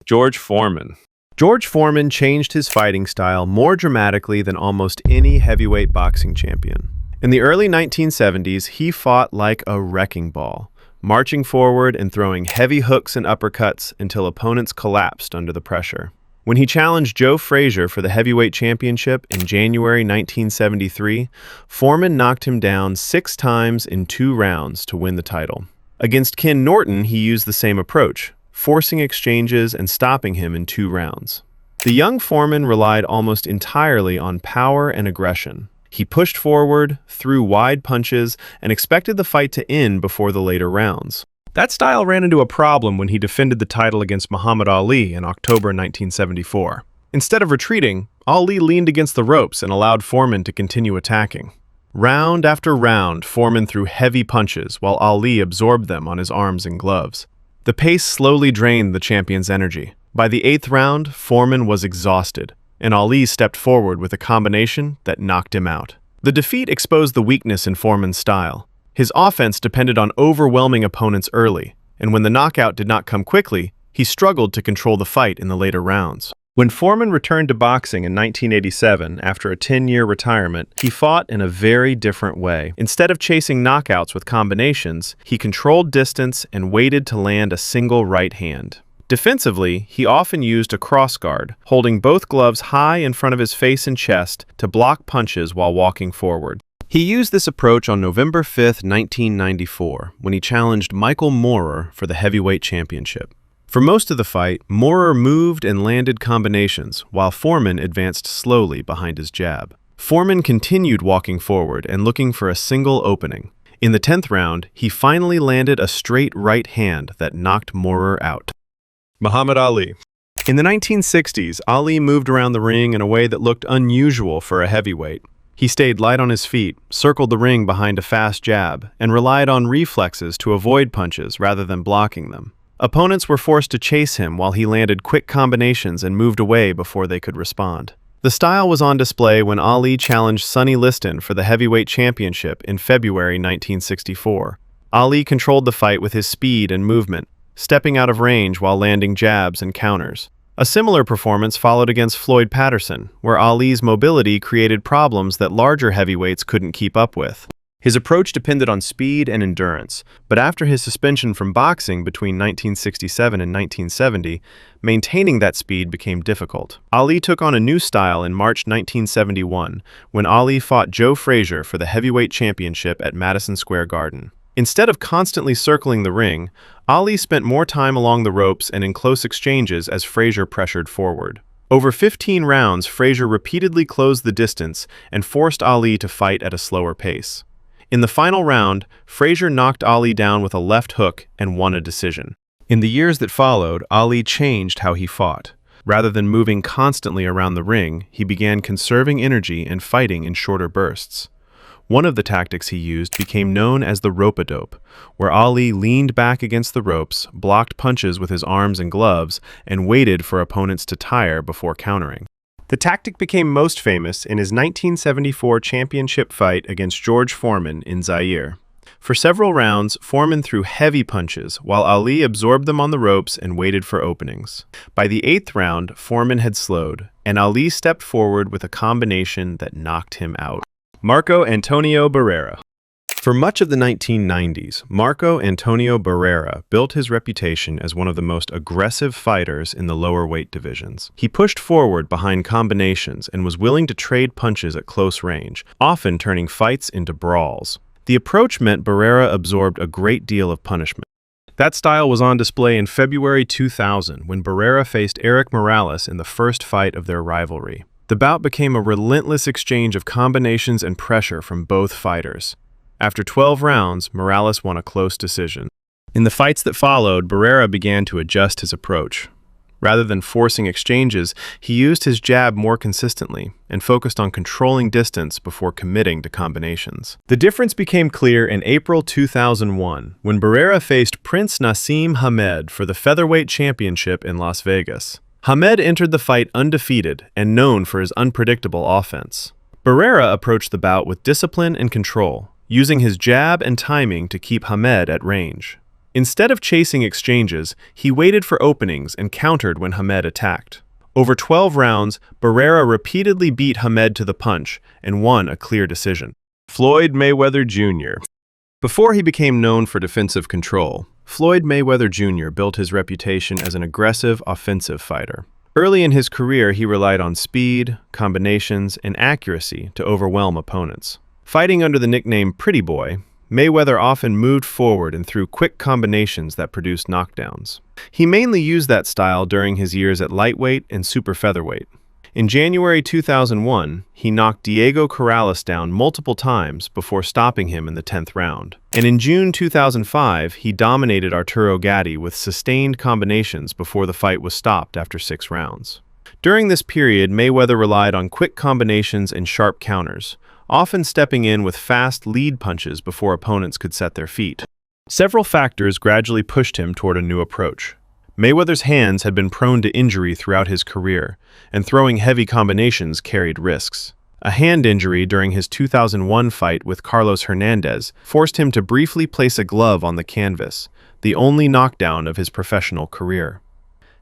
George Foreman. George Foreman changed his fighting style more dramatically than almost any heavyweight boxing champion. In the early 1970s, he fought like a wrecking ball, marching forward and throwing heavy hooks and uppercuts until opponents collapsed under the pressure. When he challenged Joe Frazier for the heavyweight championship in January 1973, Foreman knocked him down 6 times in 2 rounds to win the title. Against Ken Norton, he used the same approach, forcing exchanges and stopping him in 2 rounds. The young Foreman relied almost entirely on power and aggression. He pushed forward, threw wide punches, and expected the fight to end before the later rounds. That style ran into a problem when he defended the title against Muhammad Ali in October 1974. Instead of retreating, Ali leaned against the ropes and allowed Foreman to continue attacking. Round after round, Foreman threw heavy punches while Ali absorbed them on his arms and gloves. The pace slowly drained the champion's energy. By the 8th round, Foreman was exhausted, and Ali stepped forward with a combination that knocked him out. The defeat exposed the weakness in Foreman's style. His offense depended on overwhelming opponents early, and when the knockout did not come quickly, he struggled to control the fight in the later rounds. When Foreman returned to boxing in 1987 after a 10-year retirement, he fought in a very different way. Instead of chasing knockouts with combinations, he controlled distance and waited to land a single right hand. Defensively, he often used a crossguard, holding both gloves high in front of his face and chest to block punches while walking forward. He used this approach on November 5, 1994, when he challenged Michael Moorer for the heavyweight championship. For most of the fight, Moorer moved and landed combinations, while Foreman advanced slowly behind his jab. Foreman continued walking forward and looking for a single opening. In the 10th round, he finally landed a straight right hand that knocked Moorer out. Muhammad Ali. In the 1960s, Ali moved around the ring in a way that looked unusual for a heavyweight. He stayed light on his feet, circled the ring behind a fast jab, and relied on reflexes to avoid punches rather than blocking them. Opponents were forced to chase him while he landed quick combinations and moved away before they could respond. The style was on display when Ali challenged Sonny Liston for the heavyweight championship in February 1964. Ali controlled the fight with his speed and movement, stepping out of range while landing jabs and counters. A similar performance followed against Floyd Patterson, where Ali's mobility created problems that larger heavyweights couldn't keep up with. His approach depended on speed and endurance, but after his suspension from boxing between 1967 and 1970, maintaining that speed became difficult. Ali took on a new style in March 1971, when Ali fought Joe Frazier for the heavyweight championship at Madison Square Garden. Instead of constantly circling the ring, Ali spent more time along the ropes and in close exchanges as Frazier pressured forward. Over 15 rounds, Frazier repeatedly closed the distance and forced Ali to fight at a slower pace. In the final round, Frazier knocked Ali down with a left hook and won a decision. In the years that followed, Ali changed how he fought. Rather than moving constantly around the ring, he began conserving energy and fighting in shorter bursts. One of the tactics he used became known as the rope-a-dope, where Ali leaned back against the ropes, blocked punches with his arms and gloves, and waited for opponents to tire before countering. The tactic became most famous in his 1974 championship fight against George Foreman in Zaire. For several rounds, Foreman threw heavy punches, while Ali absorbed them on the ropes and waited for openings. By the 8th round, Foreman had slowed, and Ali stepped forward with a combination that knocked him out. Marco Antonio Barrera. For much of the 1990s, Marco Antonio Barrera built his reputation as one of the most aggressive fighters in the lower weight divisions. He pushed forward behind combinations and was willing to trade punches at close range, often turning fights into brawls. The approach meant Barrera absorbed a great deal of punishment. That style was on display in February 2000 when Barrera faced Erik Morales in the first fight of their rivalry. The bout became a relentless exchange of combinations and pressure from both fighters. After 12 rounds, Morales won a close decision. In the fights that followed, Barrera began to adjust his approach. Rather than forcing exchanges, he used his jab more consistently and focused on controlling distance before committing to combinations. The difference became clear in April 2001 when Barrera faced Prince Nassim Hamed for the featherweight championship in Las Vegas. Hamed entered the fight undefeated and known for his unpredictable offense. Barrera approached the bout with discipline and control, using his jab and timing to keep Hamed at range. Instead of chasing exchanges, he waited for openings and countered when Hamed attacked. Over 12 rounds, Barrera repeatedly beat Hamed to the punch and won a clear decision. Floyd Mayweather Jr. Before he became known for defensive control, Floyd Mayweather Jr. built his reputation as an aggressive, offensive fighter. Early in his career, he relied on speed, combinations, and accuracy to overwhelm opponents. Fighting under the nickname Pretty Boy, Mayweather often moved forward and threw quick combinations that produced knockdowns. He mainly used that style during his years at lightweight and super featherweight. In January 2001, he knocked Diego Corrales down multiple times before stopping him in the 10th round. And in June 2005, he dominated Arturo Gatti with sustained combinations before the fight was stopped after 6 rounds. During this period, Mayweather relied on quick combinations and sharp counters, often stepping in with fast lead punches before opponents could set their feet. Several factors gradually pushed him toward a new approach. Mayweather's hands had been prone to injury throughout his career, and throwing heavy combinations carried risks. A hand injury during his 2001 fight with Carlos Hernandez forced him to briefly place a glove on the canvas, the only knockdown of his professional career.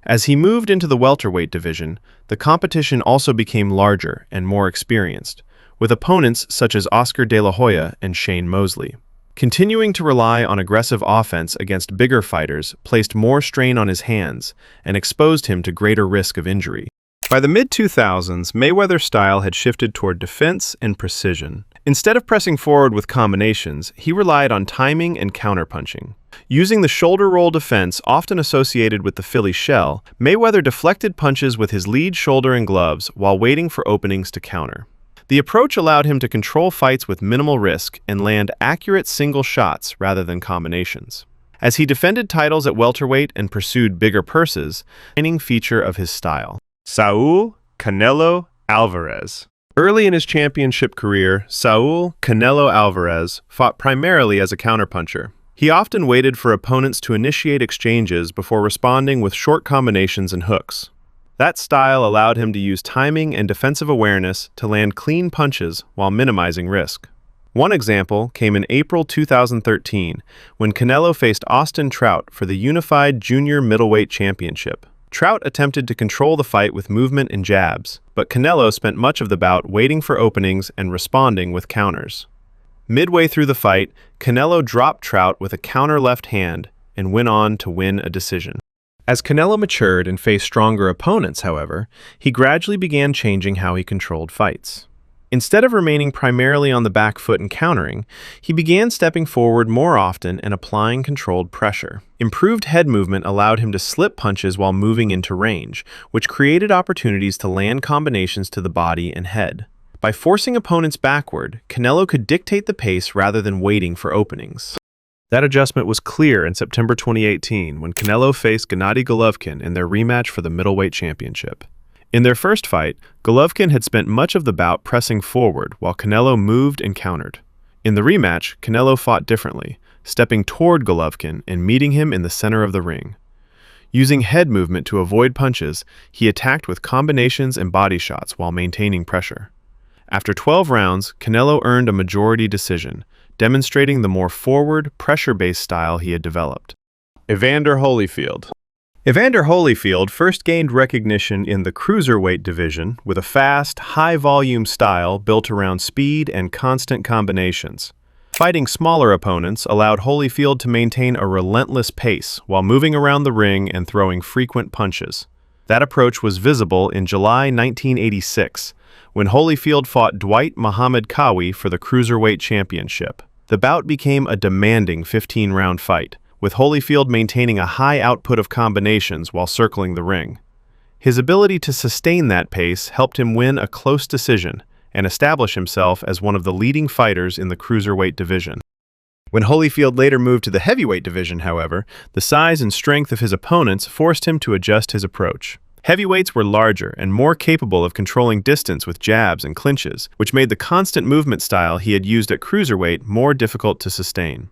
As he moved into the welterweight division, the competition also became larger and more experienced, with opponents such as Oscar De La Hoya and Shane Mosley. Continuing to rely on aggressive offense against bigger fighters placed more strain on his hands and exposed him to greater risk of injury. By the mid-2000s, Mayweather's style had shifted toward defense and precision. Instead of pressing forward with combinations, he relied on timing and counterpunching. Using the shoulder roll defense often associated with the Philly shell, Mayweather deflected punches with his lead shoulder and gloves while waiting for openings to counter. The approach allowed him to control fights with minimal risk and land accurate single shots rather than combinations. As he defended titles at welterweight and pursued bigger purses, a defining feature of his style. Saúl Canelo Alvarez. Early in his championship career, Saúl Canelo Alvarez fought primarily as a counterpuncher. He often waited for opponents to initiate exchanges before responding with short combinations and hooks. That style allowed him to use timing and defensive awareness to land clean punches while minimizing risk. One example came in April 2013 when Canelo faced Austin Trout for the Unified Junior Middleweight Championship. Trout attempted to control the fight with movement and jabs, but Canelo spent much of the bout waiting for openings and responding with counters. Midway through the fight, Canelo dropped Trout with a counter left hand and went on to win a decision. As Canelo matured and faced stronger opponents, however, he gradually began changing how he controlled fights. Instead of remaining primarily on the back foot and countering, he began stepping forward more often and applying controlled pressure. Improved head movement allowed him to slip punches while moving into range, which created opportunities to land combinations to the body and head. By forcing opponents backward, Canelo could dictate the pace rather than waiting for openings. That adjustment was clear in September 2018 when Canelo faced Gennady Golovkin in their rematch for the middleweight championship. In their first fight, Golovkin had spent much of the bout pressing forward while Canelo moved and countered. In the rematch, Canelo fought differently, stepping toward Golovkin and meeting him in the center of the ring. Using head movement to avoid punches, he attacked with combinations and body shots while maintaining pressure. After 12 rounds, Canelo earned a majority decision, demonstrating the more forward, pressure-based style he had developed. Evander Holyfield. Evander Holyfield first gained recognition in the cruiserweight division with a fast, high-volume style built around speed and constant combinations. Fighting smaller opponents allowed Holyfield to maintain a relentless pace while moving around the ring and throwing frequent punches. That approach was visible in July 1986, when Holyfield fought Dwight Muhammad Qawi for the Cruiserweight Championship. The bout became a demanding 15-round fight, with Holyfield maintaining a high output of combinations while circling the ring. His ability to sustain that pace helped him win a close decision and establish himself as one of the leading fighters in the Cruiserweight division. When Holyfield later moved to the heavyweight division, however, the size and strength of his opponents forced him to adjust his approach. Heavyweights were larger and more capable of controlling distance with jabs and clinches, which made the constant movement style he had used at cruiserweight more difficult to sustain.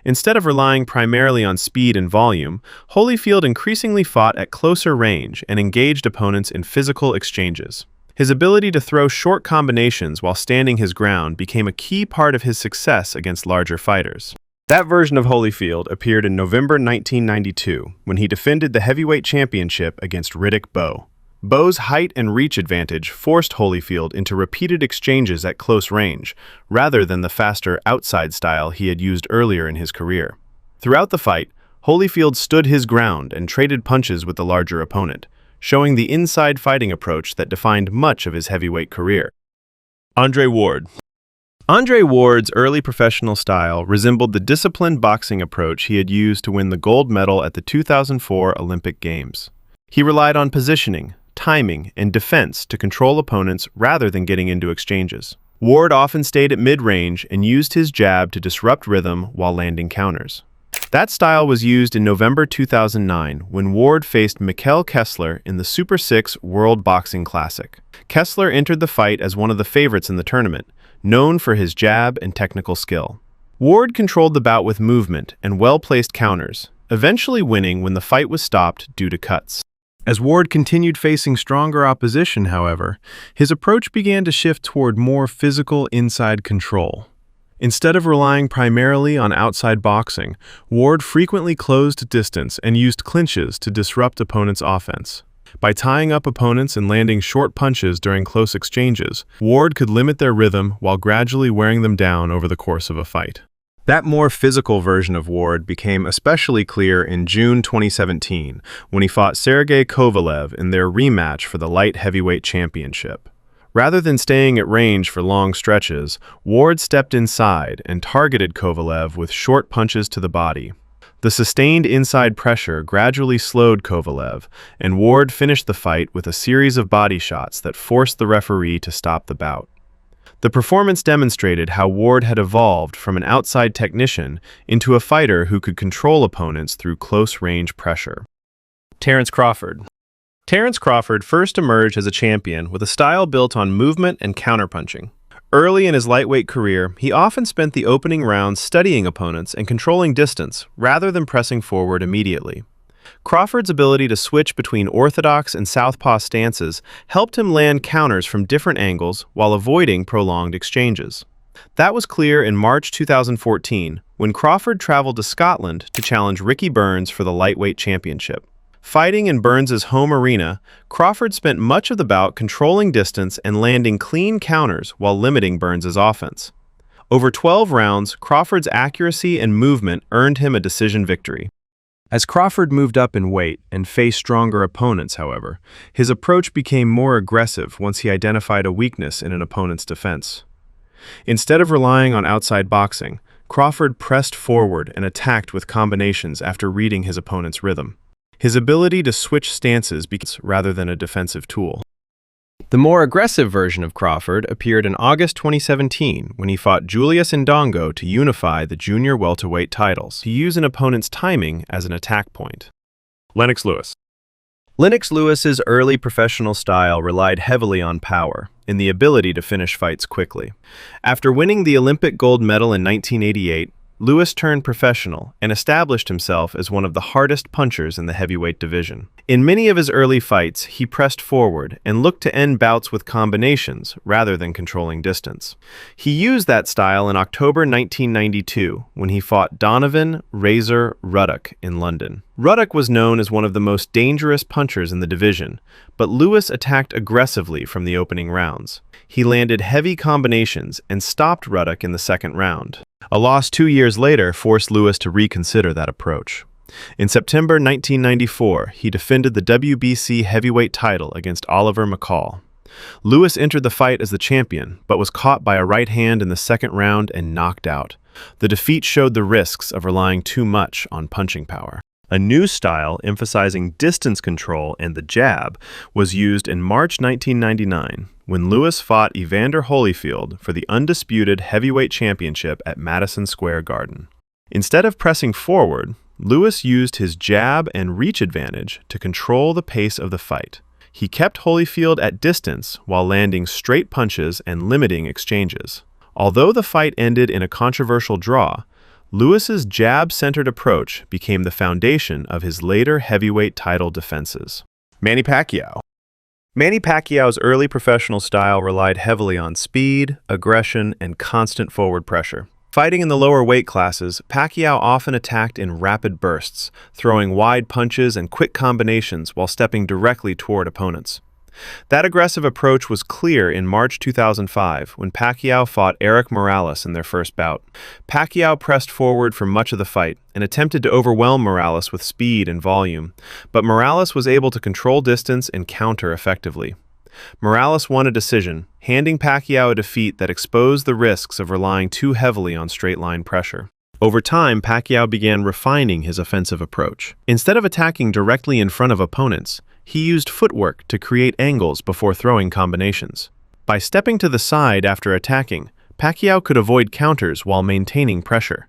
Instead of relying primarily on speed and volume, Holyfield increasingly fought at closer range and engaged opponents in physical exchanges. His ability to throw short combinations while standing his ground became a key part of his success against larger fighters. That version of Holyfield appeared in November 1992 when he defended the heavyweight championship against Riddick Bowe. Bowe's height and reach advantage forced Holyfield into repeated exchanges at close range, rather than the faster outside style he had used earlier in his career. Throughout the fight, Holyfield stood his ground and traded punches with the larger opponent, showing the inside fighting approach that defined much of his heavyweight career. Andre Ward. Andre Ward's early professional style resembled the disciplined boxing approach he had used to win the gold medal at the 2004 Olympic Games. He relied on positioning, timing, and defense to control opponents rather than getting into exchanges. Ward often stayed at mid-range and used his jab to disrupt rhythm while landing counters. That style was used in November 2009 when Ward faced Mikkel Kessler in the Super 6 World Boxing Classic. Kessler entered the fight as one of the favorites in the tournament, known for his jab and technical skill. Ward controlled the bout with movement and well-placed counters, eventually winning when the fight was stopped due to cuts. As Ward continued facing stronger opposition, however, his approach began to shift toward more physical inside control. Instead of relying primarily on outside boxing, Ward frequently closed distance and used clinches to disrupt opponents' offense. By tying up opponents and landing short punches during close exchanges, Ward could limit their rhythm while gradually wearing them down over the course of a fight. That more physical version of Ward became especially clear in June 2017 when he fought Sergey Kovalev in their rematch for the light heavyweight championship. Rather than staying at range for long stretches, Ward stepped inside and targeted Kovalev with short punches to the body. The sustained inside pressure gradually slowed Kovalev, and Ward finished the fight with a series of body shots that forced the referee to stop the bout. The performance demonstrated how Ward had evolved from an outside technician into a fighter who could control opponents through close-range pressure. Terence Crawford. Terence Crawford first emerged as a champion with a style built on movement and counterpunching. Early in his lightweight career, he often spent the opening rounds studying opponents and controlling distance rather than pressing forward immediately. Crawford's ability to switch between orthodox and southpaw stances helped him land counters from different angles while avoiding prolonged exchanges. That was clear in March 2014 when Crawford traveled to Scotland to challenge Ricky Burns for the lightweight championship. Fighting in Burns's home arena, Crawford spent much of the bout controlling distance and landing clean counters while limiting Burns's offense. Over 12 rounds, Crawford's accuracy and movement earned him a decision victory. As Crawford moved up in weight and faced stronger opponents, however, his approach became more aggressive once he identified a weakness in an opponent's defense. Instead of relying on outside boxing, Crawford pressed forward and attacked with combinations after reading his opponent's rhythm. His ability to switch stances became rather than a defensive tool. The more aggressive version of Crawford appeared in August 2017 when he fought Julius Indongo to unify the junior welterweight titles, to use an opponent's timing as an attack point. Lennox Lewis. Lennox Lewis's early professional style relied heavily on power and the ability to finish fights quickly. After winning the Olympic gold medal in 1988, Lewis turned professional and established himself as one of the hardest punchers in the heavyweight division. In many of his early fights, he pressed forward and looked to end bouts with combinations rather than controlling distance. He used that style in October 1992 when he fought Donovan "Razor" Ruddock in London. Ruddock was known as one of the most dangerous punchers in the division, but Lewis attacked aggressively from the opening rounds. He landed heavy combinations and stopped Ruddock in the second round. A loss 2 years later forced Lewis to reconsider that approach. In September 1994, he defended the WBC heavyweight title against Oliver McCall. Lewis entered the fight as the champion, but was caught by a right hand in the second round and knocked out. The defeat showed the risks of relying too much on punching power. A new style emphasizing distance control and the jab was used in March 1999 when Lewis fought Evander Holyfield for the undisputed heavyweight championship at Madison Square Garden. Instead of pressing forward, Lewis used his jab and reach advantage to control the pace of the fight. He kept Holyfield at distance while landing straight punches and limiting exchanges. Although the fight ended in a controversial draw, Lewis's jab-centered approach became the foundation of his later heavyweight title defenses. Manny Pacquiao. Manny Pacquiao's early professional style relied heavily on speed, aggression, and constant forward pressure. Fighting in the lower weight classes, Pacquiao often attacked in rapid bursts, throwing wide punches and quick combinations while stepping directly toward opponents. That aggressive approach was clear in March 2005 when Pacquiao fought Erik Morales in their first bout. Pacquiao pressed forward for much of the fight and attempted to overwhelm Morales with speed and volume, but Morales was able to control distance and counter effectively. Morales won a decision, handing Pacquiao a defeat that exposed the risks of relying too heavily on straight-line pressure. Over time, Pacquiao began refining his offensive approach. Instead of attacking directly in front of opponents, he used footwork to create angles before throwing combinations. By stepping to the side after attacking, Pacquiao could avoid counters while maintaining pressure.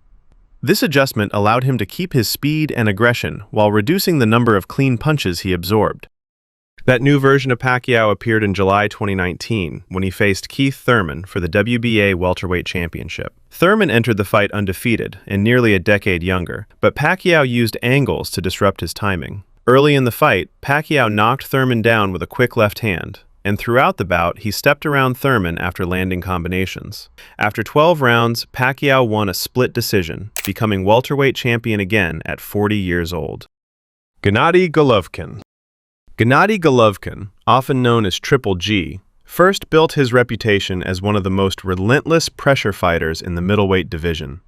This adjustment allowed him to keep his speed and aggression while reducing the number of clean punches he absorbed. That new version of Pacquiao appeared in July 2019 when he faced Keith Thurman for the WBA welterweight championship. Thurman entered the fight undefeated and nearly a decade younger, but Pacquiao used angles to disrupt his timing. Early in the fight, Pacquiao knocked Thurman down with a quick left hand, and throughout the bout, he stepped around Thurman after landing combinations. After 12 rounds, Pacquiao won a split decision, becoming welterweight champion again at 40 years old. Gennady Golovkin. Gennady Golovkin, often known as Triple G, first built his reputation as one of the most relentless pressure fighters in the middleweight division.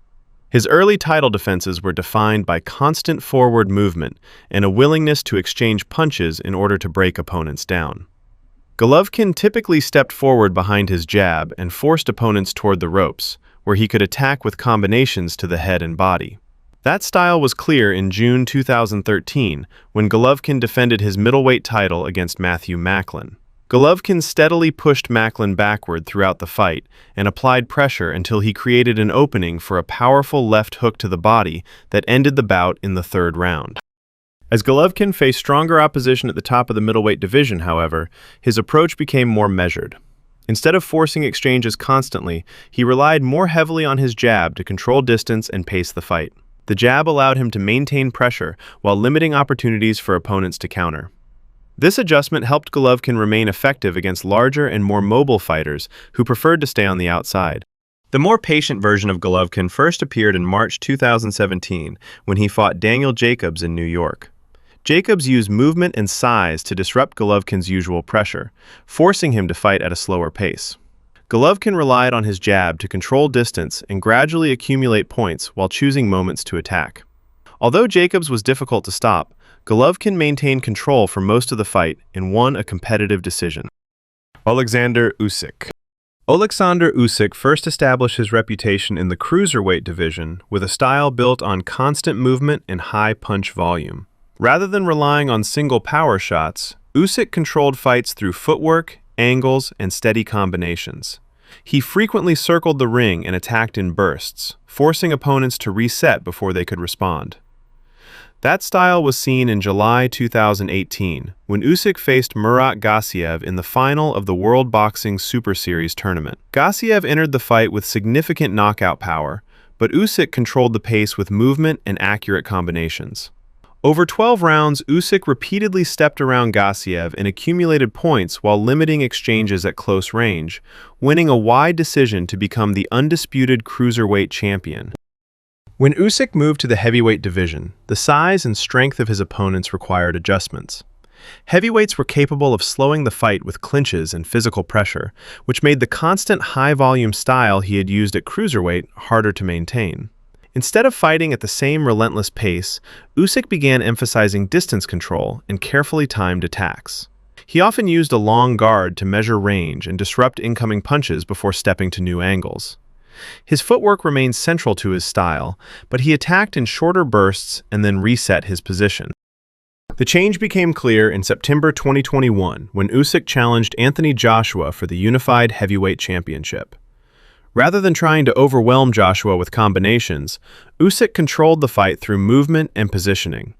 His early title defenses were defined by constant forward movement and a willingness to exchange punches in order to break opponents down. Golovkin typically stepped forward behind his jab and forced opponents toward the ropes, where he could attack with combinations to the head and body. That style was clear in June 2013 when Golovkin defended his middleweight title against Matthew Macklin. Golovkin steadily pushed Macklin backward throughout the fight and applied pressure until he created an opening for a powerful left hook to the body that ended the bout in the third round. As Golovkin faced stronger opposition at the top of the middleweight division, however, his approach became more measured. Instead of forcing exchanges constantly, he relied more heavily on his jab to control distance and pace the fight. The jab allowed him to maintain pressure while limiting opportunities for opponents to counter. This adjustment helped Golovkin remain effective against larger and more mobile fighters who preferred to stay on the outside. The more patient version of Golovkin first appeared in March 2017 when he fought Daniel Jacobs in New York. Jacobs used movement and size to disrupt Golovkin's usual pressure, forcing him to fight at a slower pace. Golovkin relied on his jab to control distance and gradually accumulate points while choosing moments to attack. Although Jacobs was difficult to stop, Golovkin maintained control for most of the fight and won a competitive decision. Oleksandr Usyk. Oleksandr Usyk first established his reputation in the cruiserweight division with a style built on constant movement and high punch volume. Rather than relying on single power shots, Usyk controlled fights through footwork, angles, and steady combinations. He frequently circled the ring and attacked in bursts, forcing opponents to reset before they could respond. That style was seen in July 2018 when Usyk faced Murat Gassiev in the final of the World Boxing Super Series tournament. Gassiev entered the fight with significant knockout power, but Usyk controlled the pace with movement and accurate combinations. Over 12 rounds, Usyk repeatedly stepped around Gassiev and accumulated points while limiting exchanges at close range, winning a wide decision to become the undisputed cruiserweight champion. When Usyk moved to the heavyweight division, the size and strength of his opponents required adjustments. Heavyweights were capable of slowing the fight with clinches and physical pressure, which made the constant high-volume style he had used at cruiserweight harder to maintain. Instead of fighting at the same relentless pace, Usyk began emphasizing distance control and carefully timed attacks. He often used a long guard to measure range and disrupt incoming punches before stepping to new angles. His footwork remained central to his style, but he attacked in shorter bursts and then reset his position. The change became clear in September 2021 when Usyk challenged Anthony Joshua for the unified heavyweight championship. Rather than trying to overwhelm Joshua with combinations, Usyk controlled the fight through movement and positioning.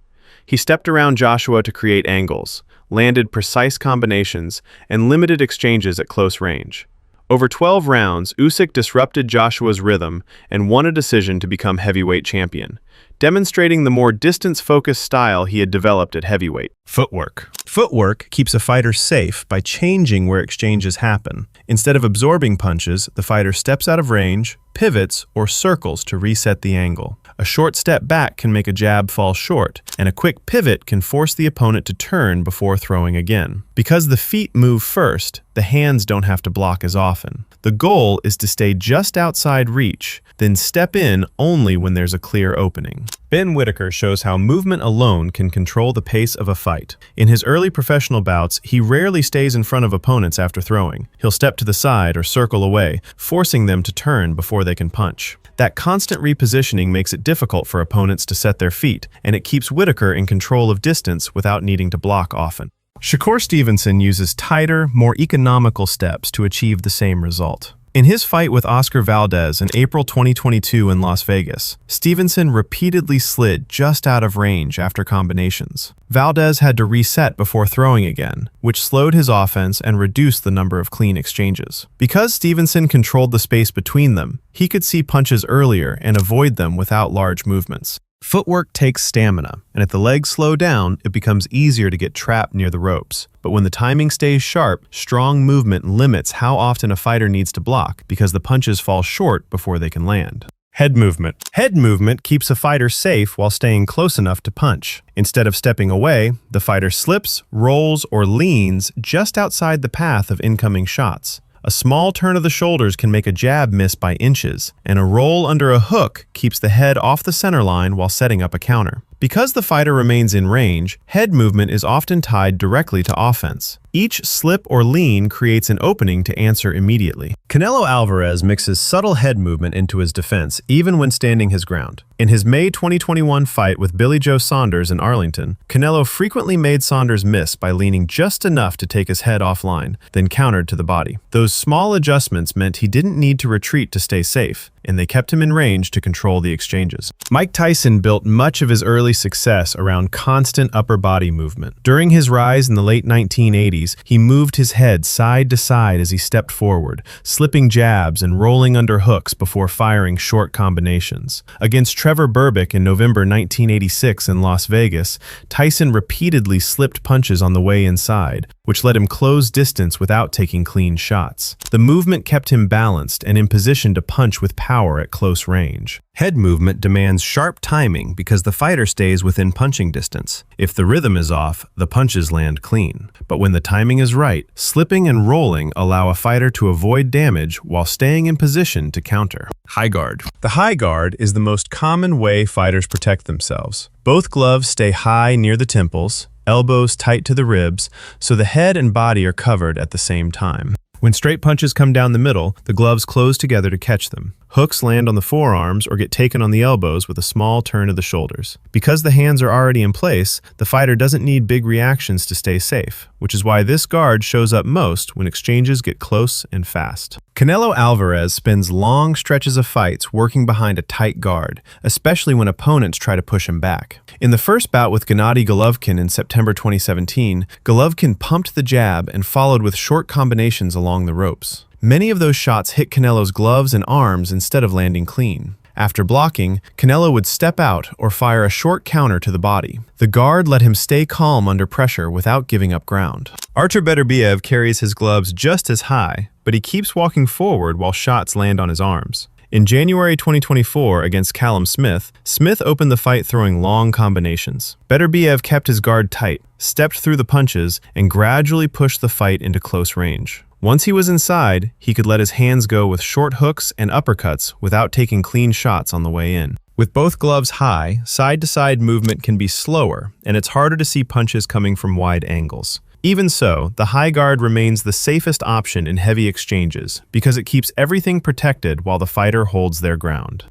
He stepped around Joshua to create angles, landed precise combinations, and limited exchanges at close range. Over 12 rounds, Usyk disrupted Joshua's rhythm and won a decision to become heavyweight champion, demonstrating the more distance-focused style he had developed at heavyweight. Footwork. Footwork keeps a fighter safe by changing where exchanges happen. Instead of absorbing punches, the fighter steps out of range, pivots, or circles to reset the angle. A short step back can make a jab fall short, and a quick pivot can force the opponent to turn before throwing again. Because the feet move first, the hands don't have to block as often. The goal is to stay just outside reach, then step in only when there's a clear opening. Ben Whitaker shows how movement alone can control the pace of a fight. In his early professional bouts, he rarely stays in front of opponents after throwing. He'll step to the side or circle away, forcing them to turn before they can punch. That constant repositioning makes it difficult for opponents to set their feet, and it keeps Whitaker in control of distance without needing to block often. Shakur Stevenson uses tighter, more economical steps to achieve the same result. In his fight with Oscar Valdez in April 2022 in Las Vegas, Stevenson repeatedly slid just out of range after combinations. Valdez had to reset before throwing again, which slowed his offense and reduced the number of clean exchanges. Because Stevenson controlled the space between them, he could see punches earlier and avoid them without large movements. Footwork takes stamina, and if the legs slow down, it becomes easier to get trapped near the ropes. But when the timing stays sharp, strong movement limits how often a fighter needs to block because the punches fall short before they can land. Head movement. Head movement keeps a fighter safe while staying close enough to punch. Instead of stepping away, the fighter slips, rolls, or leans just outside the path of incoming shots. A small turn of the shoulders can make a jab miss by inches, and a roll under a hook keeps the head off the center line while setting up a counter. Because the fighter remains in range, head movement is often tied directly to offense. Each slip or lean creates an opening to answer immediately. Canelo Alvarez mixes subtle head movement into his defense, even when standing his ground. In his May 2021 fight with Billy Joe Saunders in Arlington, Canelo frequently made Saunders miss by leaning just enough to take his head offline, then countered to the body. Those small adjustments meant he didn't need to retreat to stay safe, and they kept him in range to control the exchanges. Mike Tyson built much of his early success around constant upper body movement. During his rise in the late 1980s, he moved his head side to side as he stepped forward, slipping jabs and rolling under hooks before firing short combinations. Against Trevor Berbick in November 1986 in Las Vegas, Tyson repeatedly slipped punches on the way inside, which let him close distance without taking clean shots. The movement kept him balanced and in position to punch with power at close range. Head movement demands sharp timing because the fighter stays within punching distance. If the rhythm is off, the punches land clean. But when the timing is right, slipping and rolling allow a fighter to avoid damage while staying in position to counter. High guard. The high guard is the most common way fighters protect themselves. Both gloves stay high near the temples, elbows tight to the ribs, so the head and body are covered at the same time. When straight punches come down the middle, the gloves close together to catch them. Hooks land on the forearms or get taken on the elbows with a small turn of the shoulders. Because the hands are already in place, the fighter doesn't need big reactions to stay safe, which is why this guard shows up most when exchanges get close and fast. Canelo Alvarez spends long stretches of fights working behind a tight guard, especially when opponents try to push him back. In the first bout with Gennady Golovkin in September 2017, Golovkin pumped the jab and followed with short combinations along the ropes. Many of those shots hit Canelo's gloves and arms instead of landing clean. After blocking, Canelo would step out or fire a short counter to the body. The guard let him stay calm under pressure without giving up ground. Artur Beterbiev carries his gloves just as high, but he keeps walking forward while shots land on his arms. In January 2024 against Callum Smith, Smith opened the fight throwing long combinations. Beterbiev kept his guard tight, stepped through the punches, and gradually pushed the fight into close range. Once he was inside, he could let his hands go with short hooks and uppercuts without taking clean shots on the way in. With both gloves high, side-to-side movement can be slower, and it's harder to see punches coming from wide angles. Even so, the high guard remains the safest option in heavy exchanges because it keeps everything protected while the fighter holds their ground.